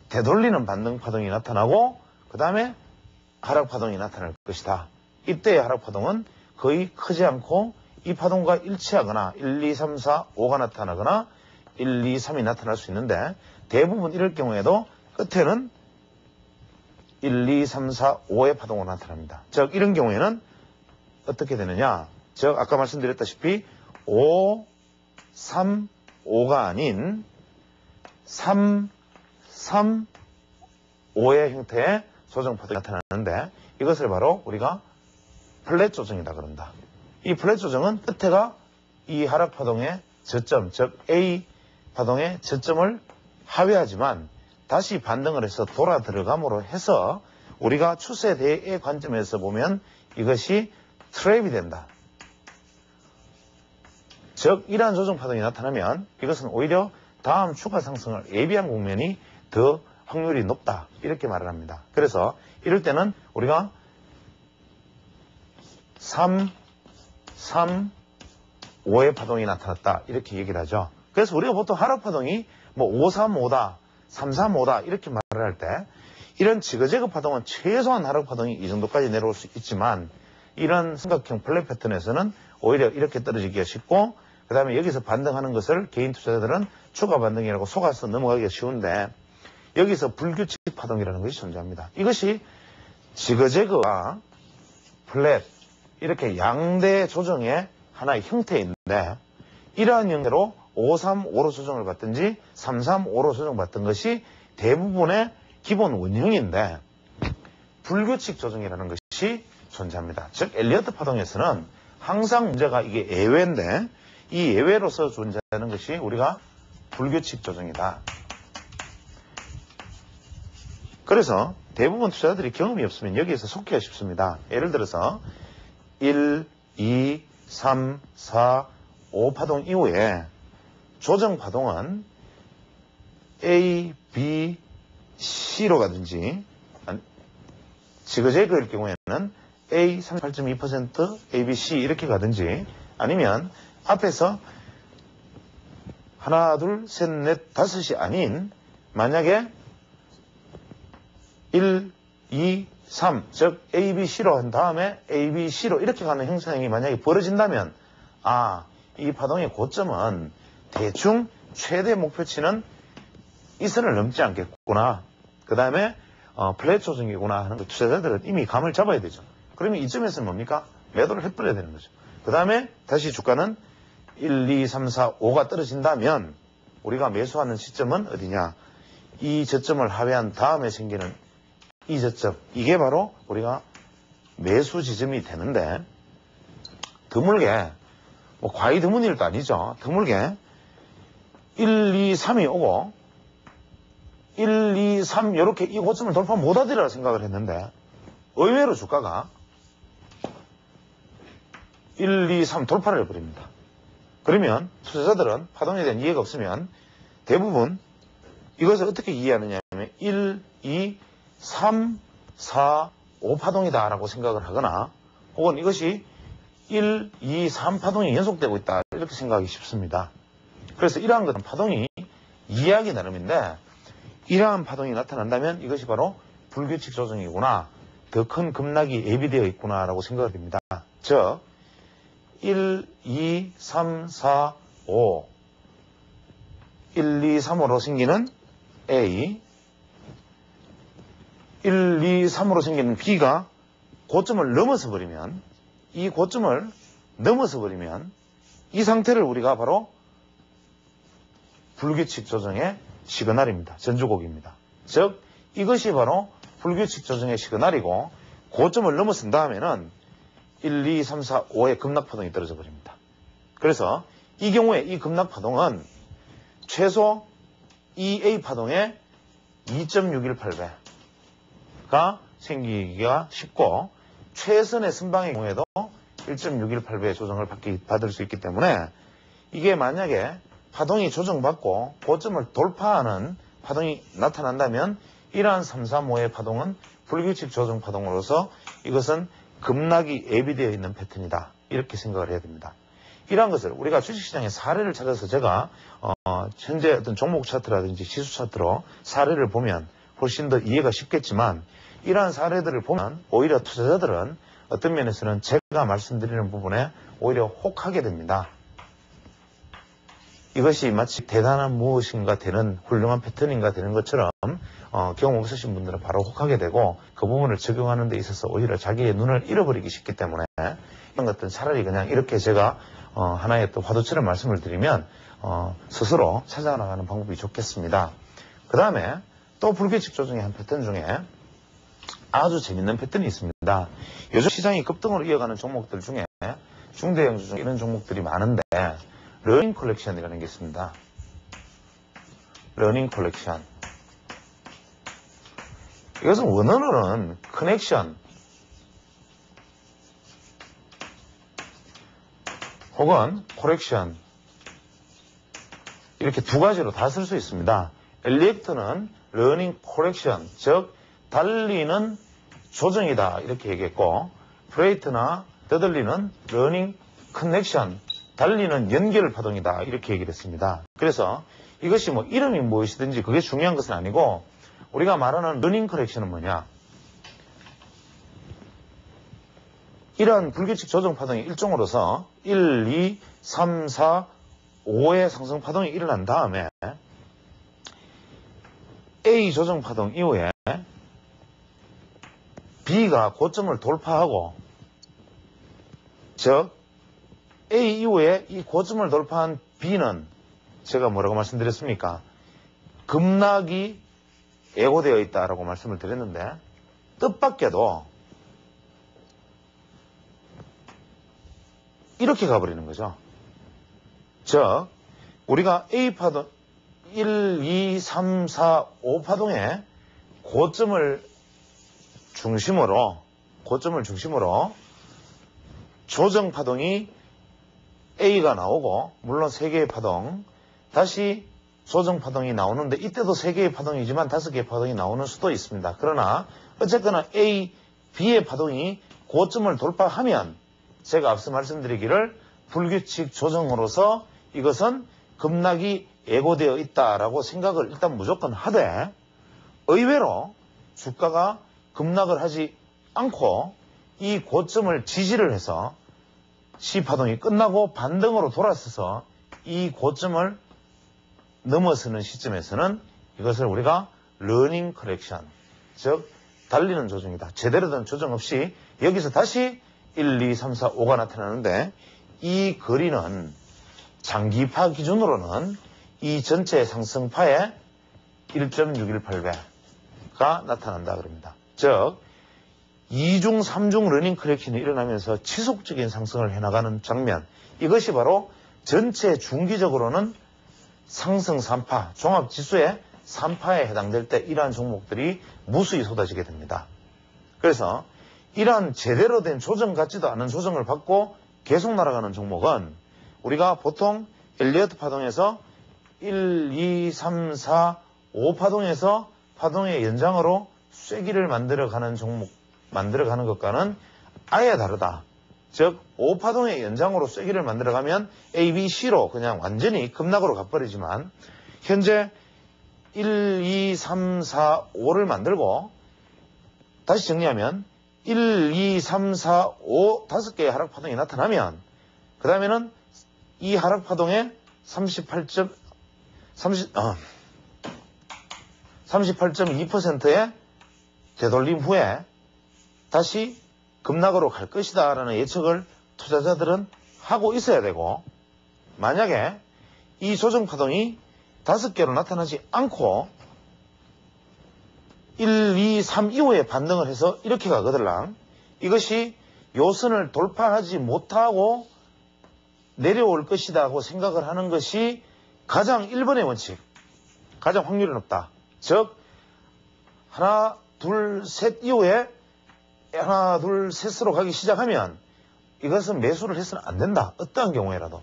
되돌리는 반등 파동이 나타나고 그 다음에 하락 파동이 나타날 것이다. 이때의 하락 파동은 거의 크지 않고 이 파동과 일치하거나 1, 2, 3, 4, 5가 나타나거나 1, 2, 3이 나타날 수 있는데 대부분 이럴 경우에도 끝에는 1, 2, 3, 4, 5의 파동으로 나타납니다. 즉 이런 경우에는 어떻게 되느냐? 즉 아까 말씀드렸다시피 5, 3, 5가 아닌 3, 3, 5의 형태의 조정 파동이 나타나는데 이것을 바로 우리가 플랫 조정이다 그런다. 이 플랫 조정은 끝에가 이 하락 파동의 저점, 즉 A 파동의 저점을 하회하지만 다시 반등을 해서 돌아 들어감으로 해서 우리가 추세대의 관점에서 보면 이것이 트랩이 된다. 즉 이러한 조정 파동이 나타나면 이것은 오히려 다음 추가 상승을 예비한 국면이 더 확률이 높다 이렇게 말을 합니다. 그래서 이럴 때는 우리가 3, 3, 5의 파동이 나타났다 이렇게 얘기를 하죠. 그래서 우리가 보통 하락 파동이 뭐 5, 3, 5다 3, 3, 5다 이렇게 말을 할 때 이런 지그재그 파동은 최소한 하락 파동이 이 정도까지 내려올 수 있지만 이런 삼각형 플랫 패턴에서는 오히려 이렇게 떨어지기가 쉽고 그 다음에 여기서 반등하는 것을 개인 투자자들은 추가 반등이라고 속아서 넘어가기가 쉬운데 여기서 불규칙 파동이라는 것이 존재합니다. 이것이 지그재그와 플랫 이렇게 양대 조정의 하나의 형태인데 이러한 형태로 5, 3, 5로 조정을 받든지 3, 3, 5로 조정받던 것이 대부분의 기본 원형인데 불규칙 조정이라는 것이 존재합니다. 즉 엘리어트 파동에서는 항상 문제가 이게 예외인데 이 예외로서 존재하는 것이 우리가 불규칙 조정이다. 그래서 대부분 투자자들이 경험이 없으면 여기에서 속기가 쉽습니다. 예를 들어서 1, 2, 3, 4, 5 파동 이후에 조정 파동은 A, B, C로 가든지, 지그재그일 경우에는 A 38.2%, A, B, C 이렇게 가든지, 아니면 앞에서 하나, 둘, 셋, 넷, 다섯이 아닌 만약에 1, 2, 3, 즉 A, B, C로 한 다음에 A, B, C로 이렇게 가는 형성이 만약에 벌어진다면 이 파동의 고점은 대충 최대 목표치는 이 선을 넘지 않겠구나. 그 다음에 플랫 조정이구나 하는 거 투자자들은 이미 감을 잡아야 되죠. 그러면 이쯤에서는 뭡니까? 매도를 해버려야 되는 거죠. 그 다음에 다시 주가는 1, 2, 3, 4, 5가 떨어진다면 우리가 매수하는 시점은 어디냐? 이 저점을 하회한 다음에 생기는 이 저점, 이게 바로 우리가 매수 지점이 되는데, 드물게 과히 드문 일도 아니죠. 드물게 1, 2, 3이 오고 1, 2, 3 이렇게 이 고점을 돌파 못하리라 생각을 했는데 의외로 주가가 1, 2, 3 돌파를 해버립니다. 그러면 투자자들은 파동에 대한 이해가 없으면 대부분 이것을 어떻게 이해하느냐 하면 1, 2, 3, 4, 5 파동이다 라고 생각을 하거나 혹은 이것이 1, 2, 3 파동이 연속되고 있다 이렇게 생각하기 쉽습니다. 그래서 이러한 것은 파동이 이해하기 나름인데 이러한 파동이 나타난다면 이것이 바로 불규칙 조정이구나, 더 큰 급락이 예비되어 있구나 라고 생각이 됩니다. 즉 1, 2, 3, 4, 5 1, 2, 3으로 생기는 A 1, 2, 3으로 생기는 B가 고점을 넘어서 버리면 이 고점을 넘어서 버리면 이 상태를 우리가 바로 불규칙 조정의 시그널입니다. 전주곡입니다. 즉 이것이 바로 불규칙 조정의 시그널이고 고점을 넘어선 다음에는 1, 2, 3, 4, 5의 급락파동이 떨어져 버립니다. 그래서 이 경우에 이 급락파동은 최소 EA 파동의 2.618배가 생기기가 쉽고 최선의 선방의 경우에도 1.618배의 조정을 받을 수 있기 때문에 이게 만약에 파동이 조정받고 고점을 돌파하는 파동이 나타난다면 이러한 3, 3, 5의 파동은 불규칙 조정 파동으로서 이것은 급락이 예비되어 있는 패턴이다 이렇게 생각을 해야 됩니다. 이러한 것을 우리가 주식시장의 사례를 찾아서 제가 현재 어떤 종목 차트라든지 지수 차트로 사례를 보면 훨씬 더 이해가 쉽겠지만 이러한 사례들을 보면 오히려 투자자들은 어떤 면에서는 제가 말씀드리는 부분에 오히려 혹하게 됩니다. 이것이 마치 대단한 무엇인가 되는 훌륭한 패턴인가 되는 것처럼 경험 없으신 분들은 바로 혹하게 되고 그 부분을 적용하는 데 있어서 오히려 자기의 눈을 잃어버리기 쉽기 때문에 이런 것들은 차라리 그냥 이렇게 제가 하나의 또 화두처럼 말씀을 드리면 스스로 찾아나가는 방법이 좋겠습니다. 그 다음에 또 불규칙 조정의 한 패턴 중에 아주 재밌는 패턴이 있습니다. 요즘 시장이 급등으로 이어가는 종목들 중에 중대형주 중 이런 종목들이 많은데 러닝 컬렉션이라는 게 있습니다. 러닝 컬렉션. 이것은 원어로는 커넥션 혹은 코렉션 이렇게 두 가지로 다 쓸 수 있습니다. 엘리액트는 러닝 코렉션, 즉 달리는 조정이다 이렇게 얘기했고 프레이트나 더들리는 러닝 커넥션, 달리는 연결 파동이다 이렇게 얘기를 했습니다. 그래서 이것이 뭐 이름이 무엇이든지 그게 중요한 것은 아니고 우리가 말하는 러닝 커렉션은 뭐냐, 이러한 불규칙 조정 파동의 일종으로서 1, 2, 3, 4, 5의 상승 파동이 일어난 다음에 A 조정 파동 이후에 B가 고점을 돌파하고, 즉 A 이후에 이 고점을 돌파한 B는 제가 뭐라고 말씀드렸습니까? 급락이 예고되어 있다라고 말씀을 드렸는데 뜻밖에도 이렇게 가버리는 거죠. 즉 우리가 A 파동 1, 2, 3, 4, 5 파동의 고점을 중심으로 조정 파동이 A가 나오고, 물론 3개의 파동, 다시 조정 파동이 나오는데 이때도 3개의 파동이지만 5개의 파동이 나오는 수도 있습니다. 그러나 어쨌거나 A, B의 파동이 고점을 돌파하면 제가 앞서 말씀드리기를 불규칙 조정으로서 이것은 급락이 예고되어 있다라고 생각을 일단 무조건 하되 의외로 주가가 급락을 하지 않고 이 고점을 지지를 해서 C파동이 끝나고 반등으로 돌아서서 이 고점을 넘어서는 시점에서는 이것을 우리가 러닝 커렉션, 즉 달리는 조정이다. 제대로 된 조정 없이 여기서 다시 1, 2, 3, 4, 5가 나타나는데 이 거리는 장기파 기준으로는 이 전체 상승파의 1.618배가 나타난다 그럽니다. 즉 2중, 3중 러닝 커렉션이 일어나면서 지속적인 상승을 해나가는 장면, 이것이 바로 전체 중기적으로는 상승 3파, 종합지수의 3파에 해당될 때 이러한 종목들이 무수히 쏟아지게 됩니다. 그래서 이러한 제대로 된 조정 같지도 않은 조정을 받고 계속 날아가는 종목은 우리가 보통 엘리어트 파동에서 1, 2, 3, 4, 5 파동에서 파동의 연장으로 쐐기를 만들어가는 종목, 만들어가는 것과는 아예 다르다. 즉 5파동의 연장으로 쐐기를 만들어가면 A, B, C로 그냥 완전히 급락으로 가버리지만 현재 1, 2, 3, 4, 5를 만들고 다시 정리하면 1, 2, 3, 4, 5 5개의 하락파동이 나타나면 그 다음에는 이 하락파동의 38.2%의 되돌림 후에 다시 급락으로 갈 것이다 라는 예측을 투자자들은 하고 있어야 되고, 만약에 이 조정파동이 5개로 나타나지 않고 1, 2, 3 이후에 반등을 해서 이렇게 가거들랑 이것이 요선을 돌파하지 못하고 내려올 것이다 고 생각을 하는 것이 가장 1번의 원칙, 가장 확률이 높다. 즉 하나, 둘, 셋 이후에 하나, 둘, 셋으로 가기 시작하면 이것은 매수를 해서는 안 된다. 어떠한 경우에라도.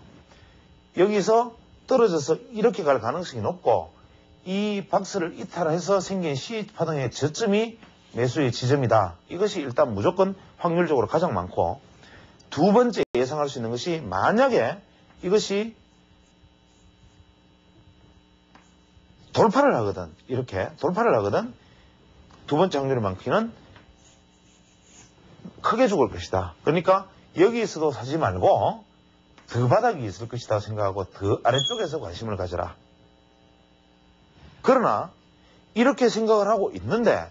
여기서 떨어져서 이렇게 갈 가능성이 높고 이 박스를 이탈해서 생긴 C파동의 저점이 매수의 지점이다. 이것이 일단 무조건 확률적으로 가장 많고, 두 번째 예상할 수 있는 것이 만약에 이것이 돌파를 하거든, 이렇게 돌파를 하거든, 두 번째 확률이 많기는 크게 죽을 것이다. 그러니까 여기에서도 사지 말고 더 바닥이 있을 것이다 생각하고 더 아래쪽에서 관심을 가져라. 그러나 이렇게 생각을 하고 있는데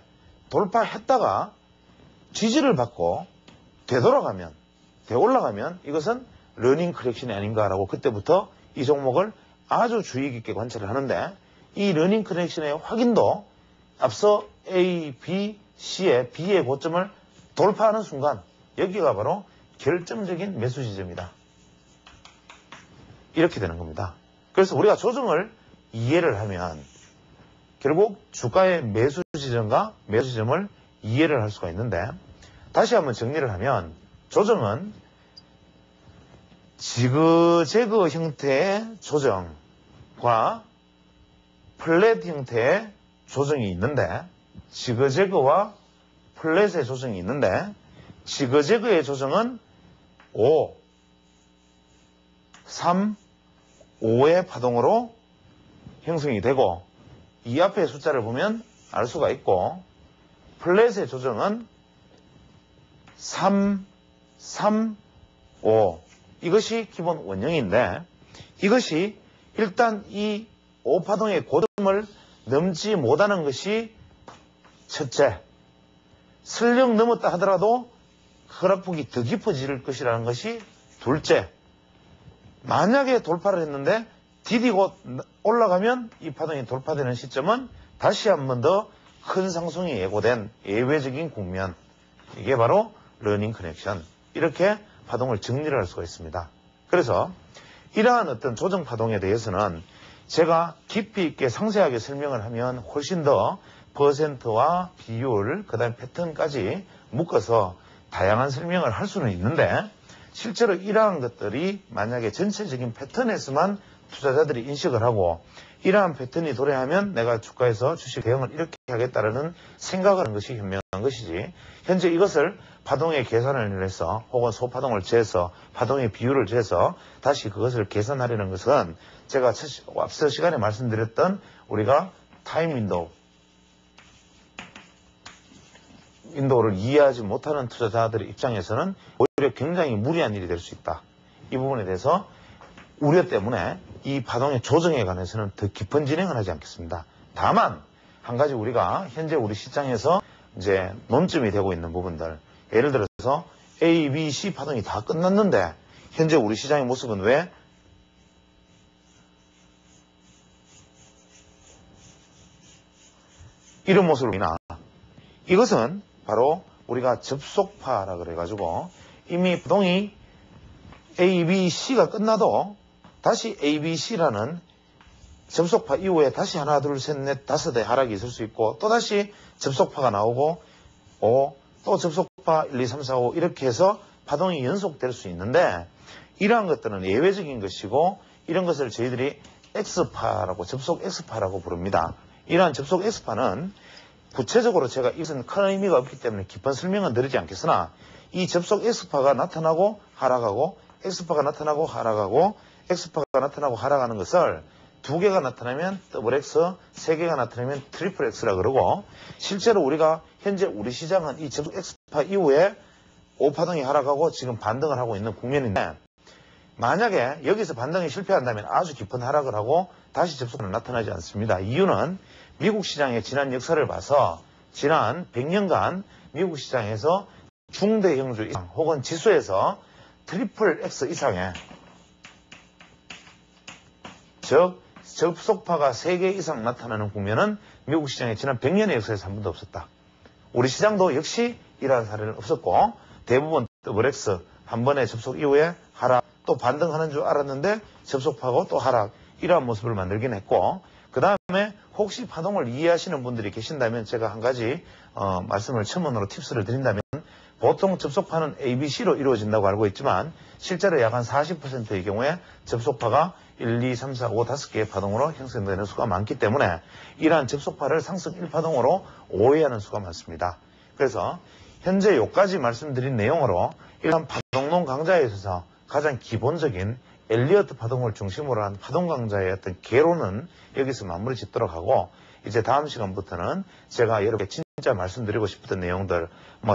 돌파했다가 지지를 받고 되돌아가면, 되올라가면 이것은 러닝 커렉션이 아닌가라고 그때부터 이 종목을 아주 주의 깊게 관찰을 하는데, 이 러닝 커렉션의 확인도 앞서 A, B, C의 B의 고점을 돌파하는 순간 여기가 바로 결정적인 매수 지점이다. 이렇게 되는 겁니다. 그래서 우리가 조정을 이해를 하면 결국 주가의 매수 지점과 매수 지점을 이해를 할 수가 있는데, 다시 한번 정리를 하면 조정은 지그재그 형태의 조정과 플랫 형태의 조정이 있는데, 지그재그와 플랫의 조정이 있는데, 지그재그의 조정은 5, 3, 5의 파동으로 형성이 되고, 이 앞에 숫자를 보면 알 수가 있고, 플랫의 조정은 3, 3, 5 이것이 기본 원형인데, 이것이 일단 이 5파동의 고점을 넘지 못하는 것이 첫째, 설령 넘었다 하더라도 하락폭이 더 깊어질 것이라는 것이 둘째, 만약에 돌파를 했는데 디디고 올라가면 이 파동이 돌파되는 시점은 다시 한 번 더 큰 상승이 예고된 예외적인 국면, 이게 바로 러닝 커넥션, 이렇게 파동을 정리를 할 수가 있습니다. 그래서 이러한 어떤 조정 파동에 대해서는 제가 깊이 있게 상세하게 설명을 하면 훨씬 더 퍼센트와 비율, 그 다음에 패턴까지 묶어서 다양한 설명을 할 수는 있는데, 실제로 이러한 것들이 만약에 전체적인 패턴에서만 투자자들이 인식을 하고 이러한 패턴이 도래하면 내가 주가에서 주식 대응을 이렇게 하겠다라는 생각을 하는 것이 현명한 것이지, 현재 이것을 파동의 계산을 해서 혹은 소파동을 재서 파동의 비율을 재서 다시 그것을 계산하려는 것은 제가 앞서 시간에 말씀드렸던 우리가 타임 윈도우를 이해하지 못하는 투자자들의 입장에서는 오히려 굉장히 무리한 일이 될 수 있다. 이 부분에 대해서 우려 때문에 이 파동의 조정에 관해서는 더 깊은 진행을 하지 않겠습니다. 다만 한 가지 우리가 현재 우리 시장에서 이제 논점이 되고 있는 부분들, 예를 들어서 A, B, C 파동이 다 끝났는데 현재 우리 시장의 모습은 왜 이런 모습으로 보이나? 이것은 바로 우리가 접속파라 그래가지고 이미 파동이 A, B, C가 끝나도 다시 A, B, C라는 접속파 이후에 다시 하나, 둘, 셋, 넷, 다섯의 하락이 있을 수 있고, 또다시 접속파가 나오고, 또 접속파 1, 2, 3, 4, 5 이렇게 해서 파동이 연속될 수 있는데, 이러한 것들은 예외적인 것이고, 이런 것을 저희들이 X파라고, 접속 X파라고 부릅니다. 이러한 접속 X파는 구체적으로 제가 이것은 큰 의미가 없기 때문에 깊은 설명은 드리지 않겠으나, 이 접속 X파가 나타나고 하락하고, X파가 나타나고 하락하고, X파가 나타나고 하락하는 것을 2개가 나타나면 더블 X, 3개가 나타나면 트리플 X라 그러고, 실제로 우리가 현재 우리 시장은 이 접속 X파 이후에 5파동이 하락하고 지금 반등을 하고 있는 국면인데, 만약에 여기서 반등이 실패한다면 아주 깊은 하락을 하고 다시 접속은 나타나지 않습니다. 이유는 미국 시장의 지난 역사를 봐서 지난 100년간 미국 시장에서 중대형주 이상 혹은 지수에서 트리플 X 이상의, 즉 접속파가 3개 이상 나타나는 국면은 미국 시장의 지난 100년의 역사에서 한 번도 없었다. 우리 시장도 역시 이러한 사례는 없었고, 대부분 더블 X 한 번의 접속 이후에 하락, 또 반등하는 줄 알았는데 접속파고 또 하락, 이러한 모습을 만들긴 했고, 그 다음에 혹시 파동을 이해하시는 분들이 계신다면 제가 한 가지 말씀을 첨언으로 팁스를 드린다면, 보통 접속파는 ABC로 이루어진다고 알고 있지만 실제로 약 한 40%의 경우에 접속파가 1, 2, 3, 4, 5, 5개의 파동으로 형성되는 수가 많기 때문에 이러한 접속파를 상승 1파동으로 오해하는 수가 많습니다. 그래서 현재 여기까지 말씀드린 내용으로 이러한 파동론 강좌에 있어서 가장 기본적인 엘리어트 파동을 중심으로 한 파동 강좌의 어떤 개론은 여기서 마무리 짓도록 하고, 이제 다음 시간부터는 제가 여러분께 진짜 말씀드리고 싶었던 내용들,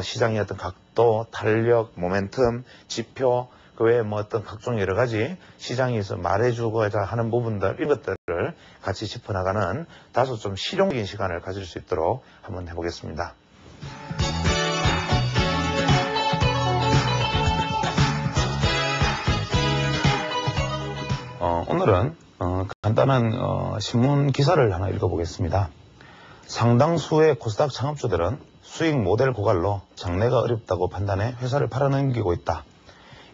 시장의 어떤 각도, 탄력, 모멘텀, 지표, 그 외에 어떤 각종 여러 가지 시장에서 말해주고자 하는 부분들, 이런 것들을 같이 짚어나가는 다소 좀 실용적인 시간을 가질 수 있도록 한번 해보겠습니다. 오늘은 간단한 신문 기사를 하나 읽어보겠습니다. 상당수의 코스닥 창업주들은 수익 모델 고갈로 장래가 어렵다고 판단해 회사를 팔아넘기고 있다.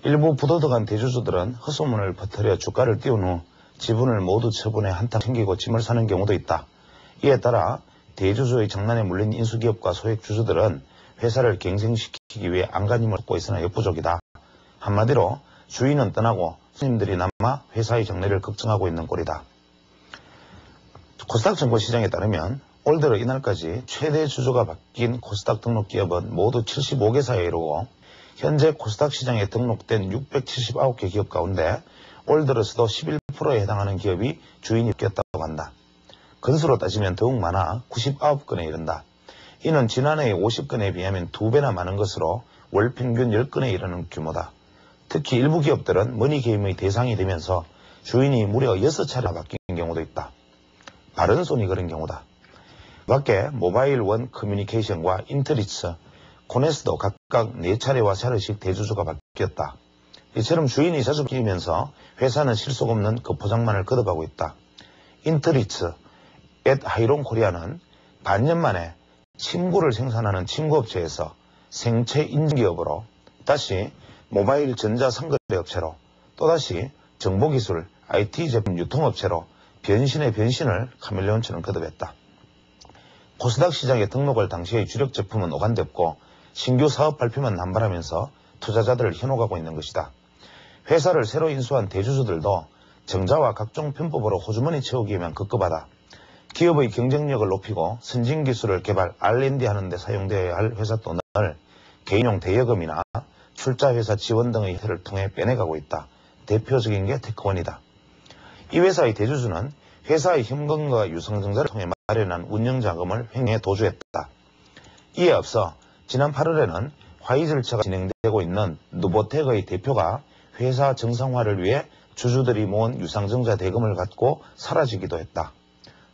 일부 부도덕한 대주주들은 헛소문을 퍼뜨려 주가를 띄운 후 지분을 모두 처분해 한탕 챙기고 짐을 사는 경우도 있다. 이에 따라 대주주의 장난에 물린 인수기업과 소액주주들은 회사를 갱생시키기 위해 안간힘을 쏟고 있으나 역부족이다. 한마디로 주인은 떠나고 손님들이 남아 회사의 장래를 걱정하고 있는 꼴이다. 코스닥 정보시장에 따르면 올 들어 이날까지 최대 주주가 바뀐 코스닥 등록 기업은 모두 75개사에 이르고, 현재 코스닥 시장에 등록된 679개 기업 가운데 올 들어서도 11%에 해당하는 기업이 주인이 바뀌었다고 한다. 건수로 따지면 더욱 많아 99건에 이른다. 이는 지난해의 50건에 비하면 2배나 많은 것으로 월 평균 10건에 이르는 규모다. 특히 일부 기업들은 머니 게임의 대상이 되면서 주인이 무려 6차례나 바뀐 경우도 있다. 바른손이 그런 경우다. 밖에 모바일원 커뮤니케이션과 인트리츠, 코네스도 각각 4차례와 차례씩 대주주가 바뀌었다. 이처럼 주인이 자주 바뀌면서 회사는 실속 없는 그 포장만을 거듭하고 있다. 인트리츠, 앳하이론 코리아는 반년 만에 침구를 생산하는 침구업체에서 생체 인증기업으로, 다시 모바일 전자상거래 업체로, 또다시 정보기술, IT 제품 유통업체로 변신의 변신을 카멜레온처럼 거듭했다. 코스닥 시장에 등록할 당시의 주력 제품은 오간됐고 신규 사업 발표만 남발하면서 투자자들을 현혹하고 있는 것이다. 회사를 새로 인수한 대주주들도 정자와 각종 편법으로 호주머니 채우기 위한 급급하다. 기업의 경쟁력을 높이고 선진기술을 개발, R&D 하는 데 사용되어야 할 회사 돈을 개인용 대여금이나 출자회사 지원 등의 형태를 통해 빼내가고 있다. 대표적인 게 테크원이다. 이 회사의 대주주는 회사의 현금과 유상증자를 통해 마련한 운영자금을 횡령해 도주했다. 이에 앞서 지난 8월에는 화의 절차가 진행되고 있는 누보텍의 대표가 회사 정상화를 위해 주주들이 모은 유상증자 대금을 갖고 사라지기도 했다.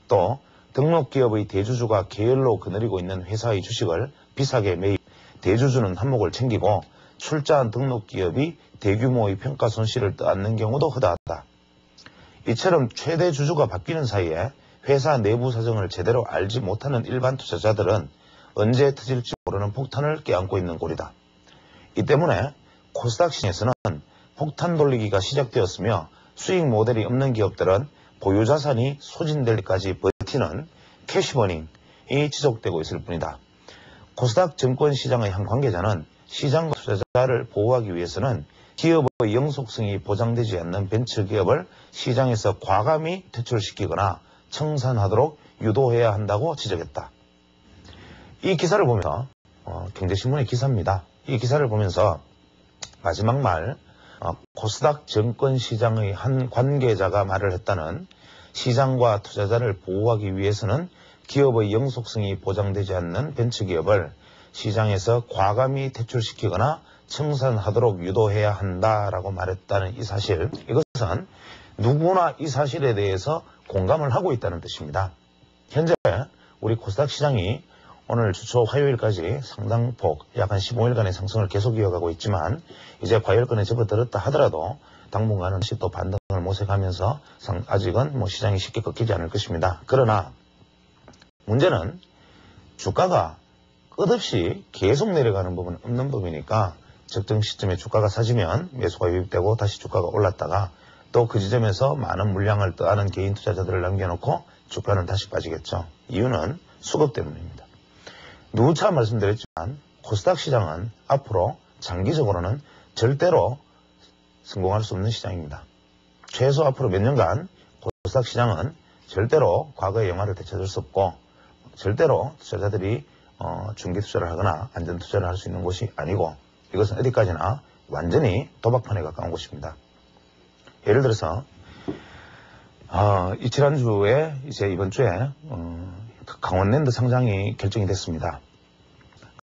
또 등록기업의 대주주가 계열로 거느리고 있는 회사의 주식을 비싸게 매입, 대주주는 한몫을 챙기고 출자한 등록기업이 대규모의 평가 손실을 떠안는 경우도 허다하다. 이처럼 최대 주주가 바뀌는 사이에 회사 내부 사정을 제대로 알지 못하는 일반 투자자들은 언제 터질지 모르는 폭탄을 껴안고 있는 꼴이다. 이 때문에 코스닥 시장에서는 폭탄 돌리기가 시작되었으며 수익 모델이 없는 기업들은 보유 자산이 소진될 때까지 버티는 캐시버닝이 지속되고 있을 뿐이다. 코스닥 증권시장의 한 관계자는 시장과 투자자를 보호하기 위해서는 기업의 영속성이 보장되지 않는 벤처기업을 시장에서 과감히 퇴출시키거나 청산하도록 유도해야 한다고 지적했다. 이 기사를 보면서 경제신문의 기사입니다. 이 기사를 보면서 마지막 말 코스닥 증권시장의 한 관계자가 말을 했다는 시장과 투자자를 보호하기 위해서는 기업의 영속성이 보장되지 않는 벤처기업을 시장에서 과감히 퇴출시키거나 청산하도록 유도해야 한다라고 말했다는 이 사실, 이것은 누구나 이 사실에 대해서 공감을 하고 있다는 뜻입니다. 현재 우리 코스닥 시장이 오늘 주초 화요일까지 상당폭 약 한 15일간의 상승을 계속 이어가고 있지만 이제 과열권에 접어들었다 하더라도 당분간은 다시 또 반등을 모색하면서 아직은 시장이 쉽게 꺾이지 않을 것입니다. 그러나 문제는 주가가 끝없이 계속 내려가는 부분은 없는 법이니까 적정 시점에 주가가 사지면 매수가 유입되고 다시 주가가 올랐다가 또 그 지점에서 많은 물량을 떠안은 개인 투자자들을 남겨놓고 주가는 다시 빠지겠죠. 이유는 수급 때문입니다. 누차 말씀드렸지만 코스닥 시장은 앞으로 장기적으로는 절대로 성공할 수 없는 시장입니다. 최소 앞으로 몇 년간 코스닥 시장은 절대로 과거의 영화를 되찾을 수 없고 절대로 투자자들이 중기 투자를 하거나 안전 투자를 할 수 있는 곳이 아니고 이것은 어디까지나 완전히 도박판에 가까운 곳입니다. 예를 들어서 지난주에 이제 이번 주에 강원랜드 상장이 결정이 됐습니다.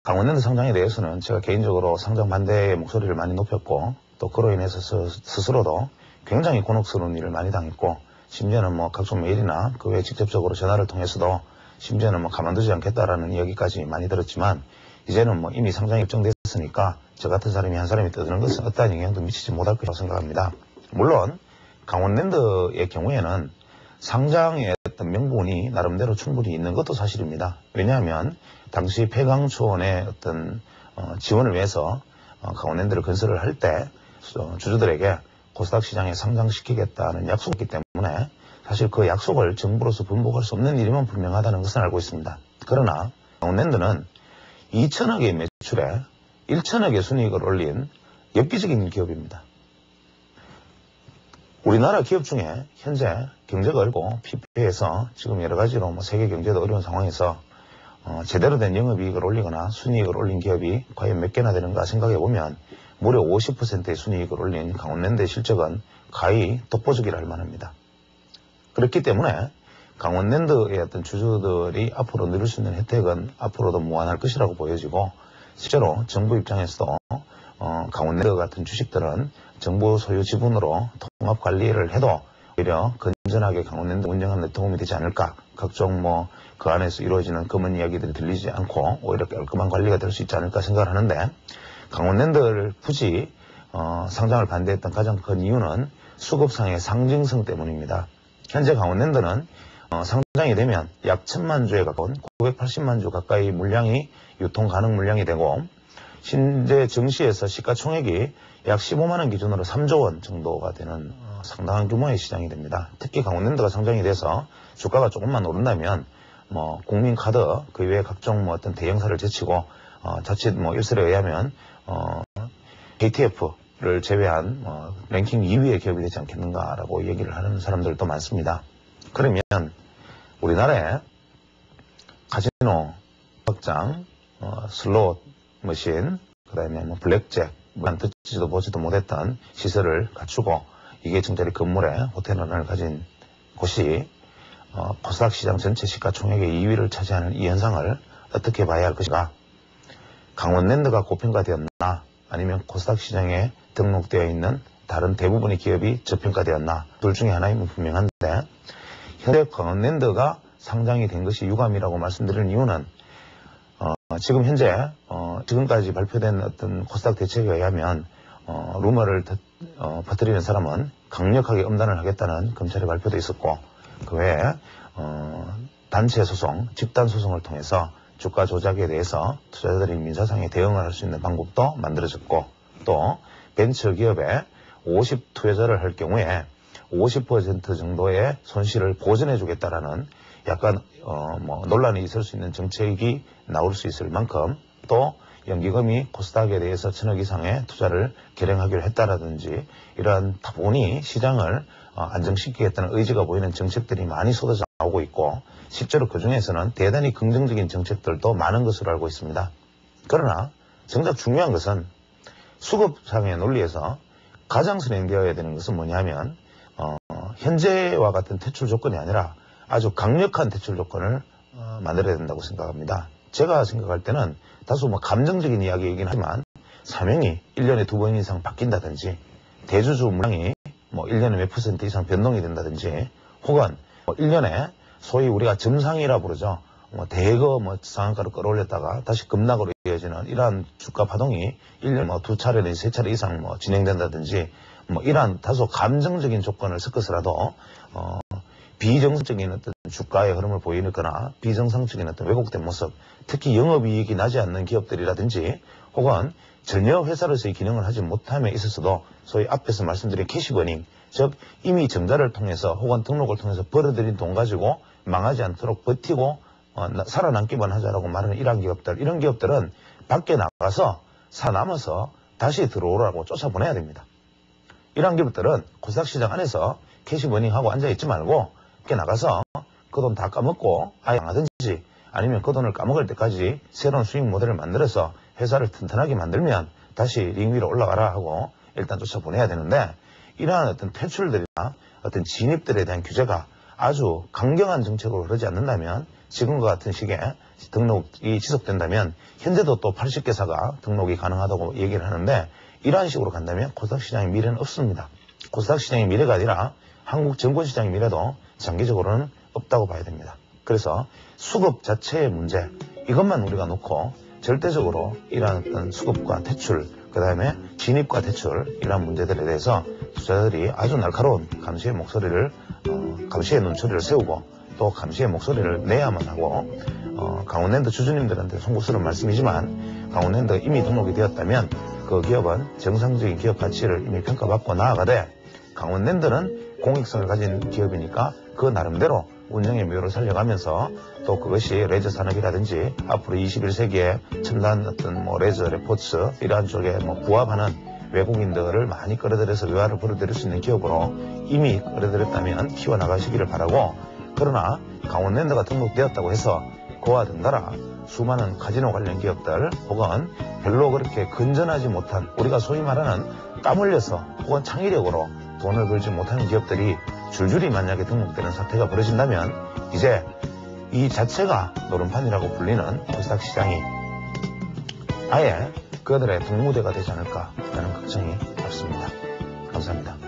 강원랜드 상장에 대해서는 제가 개인적으로 상장 반대의 목소리를 많이 높였고 또 그로 인해서 스스로도 굉장히 곤혹스러운 일을 많이 당했고 심지어는 각종 메일이나 그 외에 직접적으로 전화를 통해서도 심지어는 가만두지 않겠다라는 이야기까지 많이 들었지만 이제는 이미 상장이 결정됐으니까 저 같은 사람이 한 사람이 떠드는 것은 어떠한 영향도 미치지 못할 거라고 생각합니다. 물론 강원랜드의 경우에는 상장의 어떤 명분이 나름대로 충분히 있는 것도 사실입니다. 왜냐하면 당시 폐강초원의 어떤 지원을 위해서 강원랜드를 건설을 할 때 주주들에게 코스닥 시장에 상장시키겠다는 약속이 있기 때문에 사실 그 약속을 정부로서 분복할 수 없는 일이면 분명하다는 것은 알고 있습니다. 그러나 강원랜드는 2천억의 매출에 1천억의 순이익을 올린 엽기적인 기업입니다. 우리나라 기업 중에 현재 경제가 어렵고 피폐해서 지금 여러 가지로 세계 경제도 어려운 상황에서 제대로 된 영업이익을 올리거나 순이익을 올린 기업이 과연 몇 개나 되는가 생각해 보면 무려 50%의 순이익을 올린 강원랜드의 실적은 가히 독보적이라 할 만합니다. 그렇기 때문에 강원랜드의 어떤 주주들이 앞으로 누릴 수 있는 혜택은 앞으로도 무한할 것이라고 보여지고 실제로 정부 입장에서도 강원랜드 같은 주식들은 정부 소유 지분으로 통합 관리를 해도 오히려 건전하게 강원랜드 운영하는 데 도움이 되지 않을까. 각종 그 안에서 이루어지는 검은 이야기들이 들리지 않고 오히려 깔끔한 관리가 될 수 있지 않을까 생각을 하는데 강원랜드를 굳이 상장을 반대했던 가장 큰 이유는 수급상의 상징성 때문입니다. 현재 강원랜드는 상장이 되면 약 1000만 주에 가까운 980만 주 가까이 물량이 유통 가능 물량이 되고 현재 증시에서 시가총액이 약 15만 원 기준으로 3조 원 정도가 되는 상당한 규모의 시장이 됩니다. 특히 강원랜드가 상장이 돼서 주가가 조금만 오른다면 국민카드 그 외에 각종 어떤 대형사를 제치고 자칫 일설에 의하면 KTF 를 제외한 랭킹 2위의 기업이 되지 않겠는가라고 얘기를 하는 사람들도 많습니다. 그러면 우리나라에 카지노, 박장, 슬롯 머신, 그다음에 블랙잭, 듣지도 보지도 못했던 시설을 갖추고 이게 정자리 건물에 호텔 하나를 가진 곳이 코스닥 시장 전체 시가총액의 2위를 차지하는 이 현상을 어떻게 봐야 할 것인가? 강원랜드가 고평가되었나? 아니면 코스닥 시장에 등록되어 있는 다른 대부분의 기업이 저평가되었나? 둘 중에 하나이면 분명한데 현재 강원랜드가 상장이 된 것이 유감이라고 말씀드리는 이유는 지금 현재 지금까지 발표된 어떤 코스닥 대책에 의하면 루머를 퍼뜨리는 사람은 강력하게 엄단을 하겠다는 검찰의 발표도 있었고 그 외에 단체 소송, 집단 소송을 통해서 주가 조작에 대해서 투자자들이 민사상에 대응을 할 수 있는 방법도 만들어졌고 또 벤처기업에 50 투자자를 할 경우에 50% 정도의 손실을 보전해 주겠다라는 약간 논란이 있을 수 있는 정책이 나올 수 있을 만큼 또 연기금이 코스닥에 대해서 1,000억 이상의 투자를 결행하기로 했다라든지 이러한 다분히 시장을 안정시키겠다는 의지가 보이는 정책들이 많이 쏟아져 나오고 있고 실제로 그 중에서는 대단히 긍정적인 정책들도 많은 것으로 알고 있습니다. 그러나 정작 중요한 것은 수급상의 논리에서 가장 선행되어야 되는 것은 뭐냐면 현재와 같은 퇴출 조건이 아니라 아주 강력한 퇴출 조건을 만들어야 된다고 생각합니다. 제가 생각할 때는 다소 감정적인 이야기이긴 하지만 사명이 1년에 2번 이상 바뀐다든지 대주주 물량이 1년에 몇 % 이상 변동이 된다든지 혹은 1년에 소위 우리가 점상이라 부르죠. 대거 상한가로 끌어올렸다가 다시 급락으로 이어지는 이러한 주가 파동이 1년에 2차례 내지 3차례 이상 진행된다든지 이러한 다소 감정적인 조건을 섞어서라도 비정상적인 어떤 주가의 흐름을 보이거나 비정상적인 어떤 왜곡된 모습, 특히 영업이익이 나지 않는 기업들이라든지 혹은 전혀 회사로서의 기능을 하지 못함에 있어서도 소위 앞에서 말씀드린 캐시버닝, 즉 이미 점자를 통해서 혹은 등록을 통해서 벌어들인 돈 가지고 망하지 않도록 버티고 살아남기만 하자라고 말하는 이런 기업들은 밖에 나가서 살아남아서 다시 들어오라고 쫓아보내야 됩니다. 이런 기업들은 코스닥 시장 안에서 캐시버닝하고 앉아있지 말고 밖에 나가서 그 돈 다 까먹고 아예 안 하든지 아니면 그 돈을 까먹을 때까지 새로운 수익 모델을 만들어서 회사를 튼튼하게 만들면 다시 링 위로 올라가라 하고 일단 쫓아보내야 되는데 이러한 어떤 퇴출들이나 어떤 진입들에 대한 규제가 아주 강경한 정책으로 흐르지 않는다면 지금과 같은 시기에 등록이 지속된다면 현재도 또 80개사가 등록이 가능하다고 얘기를 하는데 이러한 식으로 간다면 코스닥 시장의 미래는 없습니다. 코스닥 시장의 미래가 아니라 한국 증권시장의 미래도 장기적으로는 없다고 봐야 됩니다. 그래서 수급 자체의 문제 이것만 우리가 놓고 절대적으로 이러한 어떤 수급과 퇴출 그 다음에 진입과 퇴출 이러한 문제들에 대해서 투자자들이 아주 날카로운 감시의 목소리를 감시의 눈초리를 세우고 또 감시의 목소리를 내야만 하고 강원랜드 주주님들한테 송구스러운 말씀이지만 강원랜드가 이미 등록이 되었다면 그 기업은 정상적인 기업 가치를 이미 평가받고 나아가되 강원랜드는 공익성을 가진 기업이니까 그 나름대로 운영의 묘를 살려가면서 또 그것이 레저 산업이라든지 앞으로 21세기에 첨단 어떤 레저 레포츠 이러한 쪽에 부합하는 외국인들을 많이 끌어들여서 외화를 벌어들일 수 있는 기업으로 이미 끌어들였다면 키워나가시기를 바라고 그러나 강원랜드가 등록되었다고 해서 그와 덩달아 수많은 카지노 관련 기업들 혹은 별로 그렇게 건전하지 못한 우리가 소위 말하는 땀 흘려서 혹은 창의력으로 돈을 벌지 못하는 기업들이 줄줄이 만약에 등록되는 사태가 벌어진다면 이제 이 자체가 노름판이라고 불리는 코스닥 시장이 아예 그들의 동무대가 되지 않을까라는 걱정이 없습니다. 감사합니다.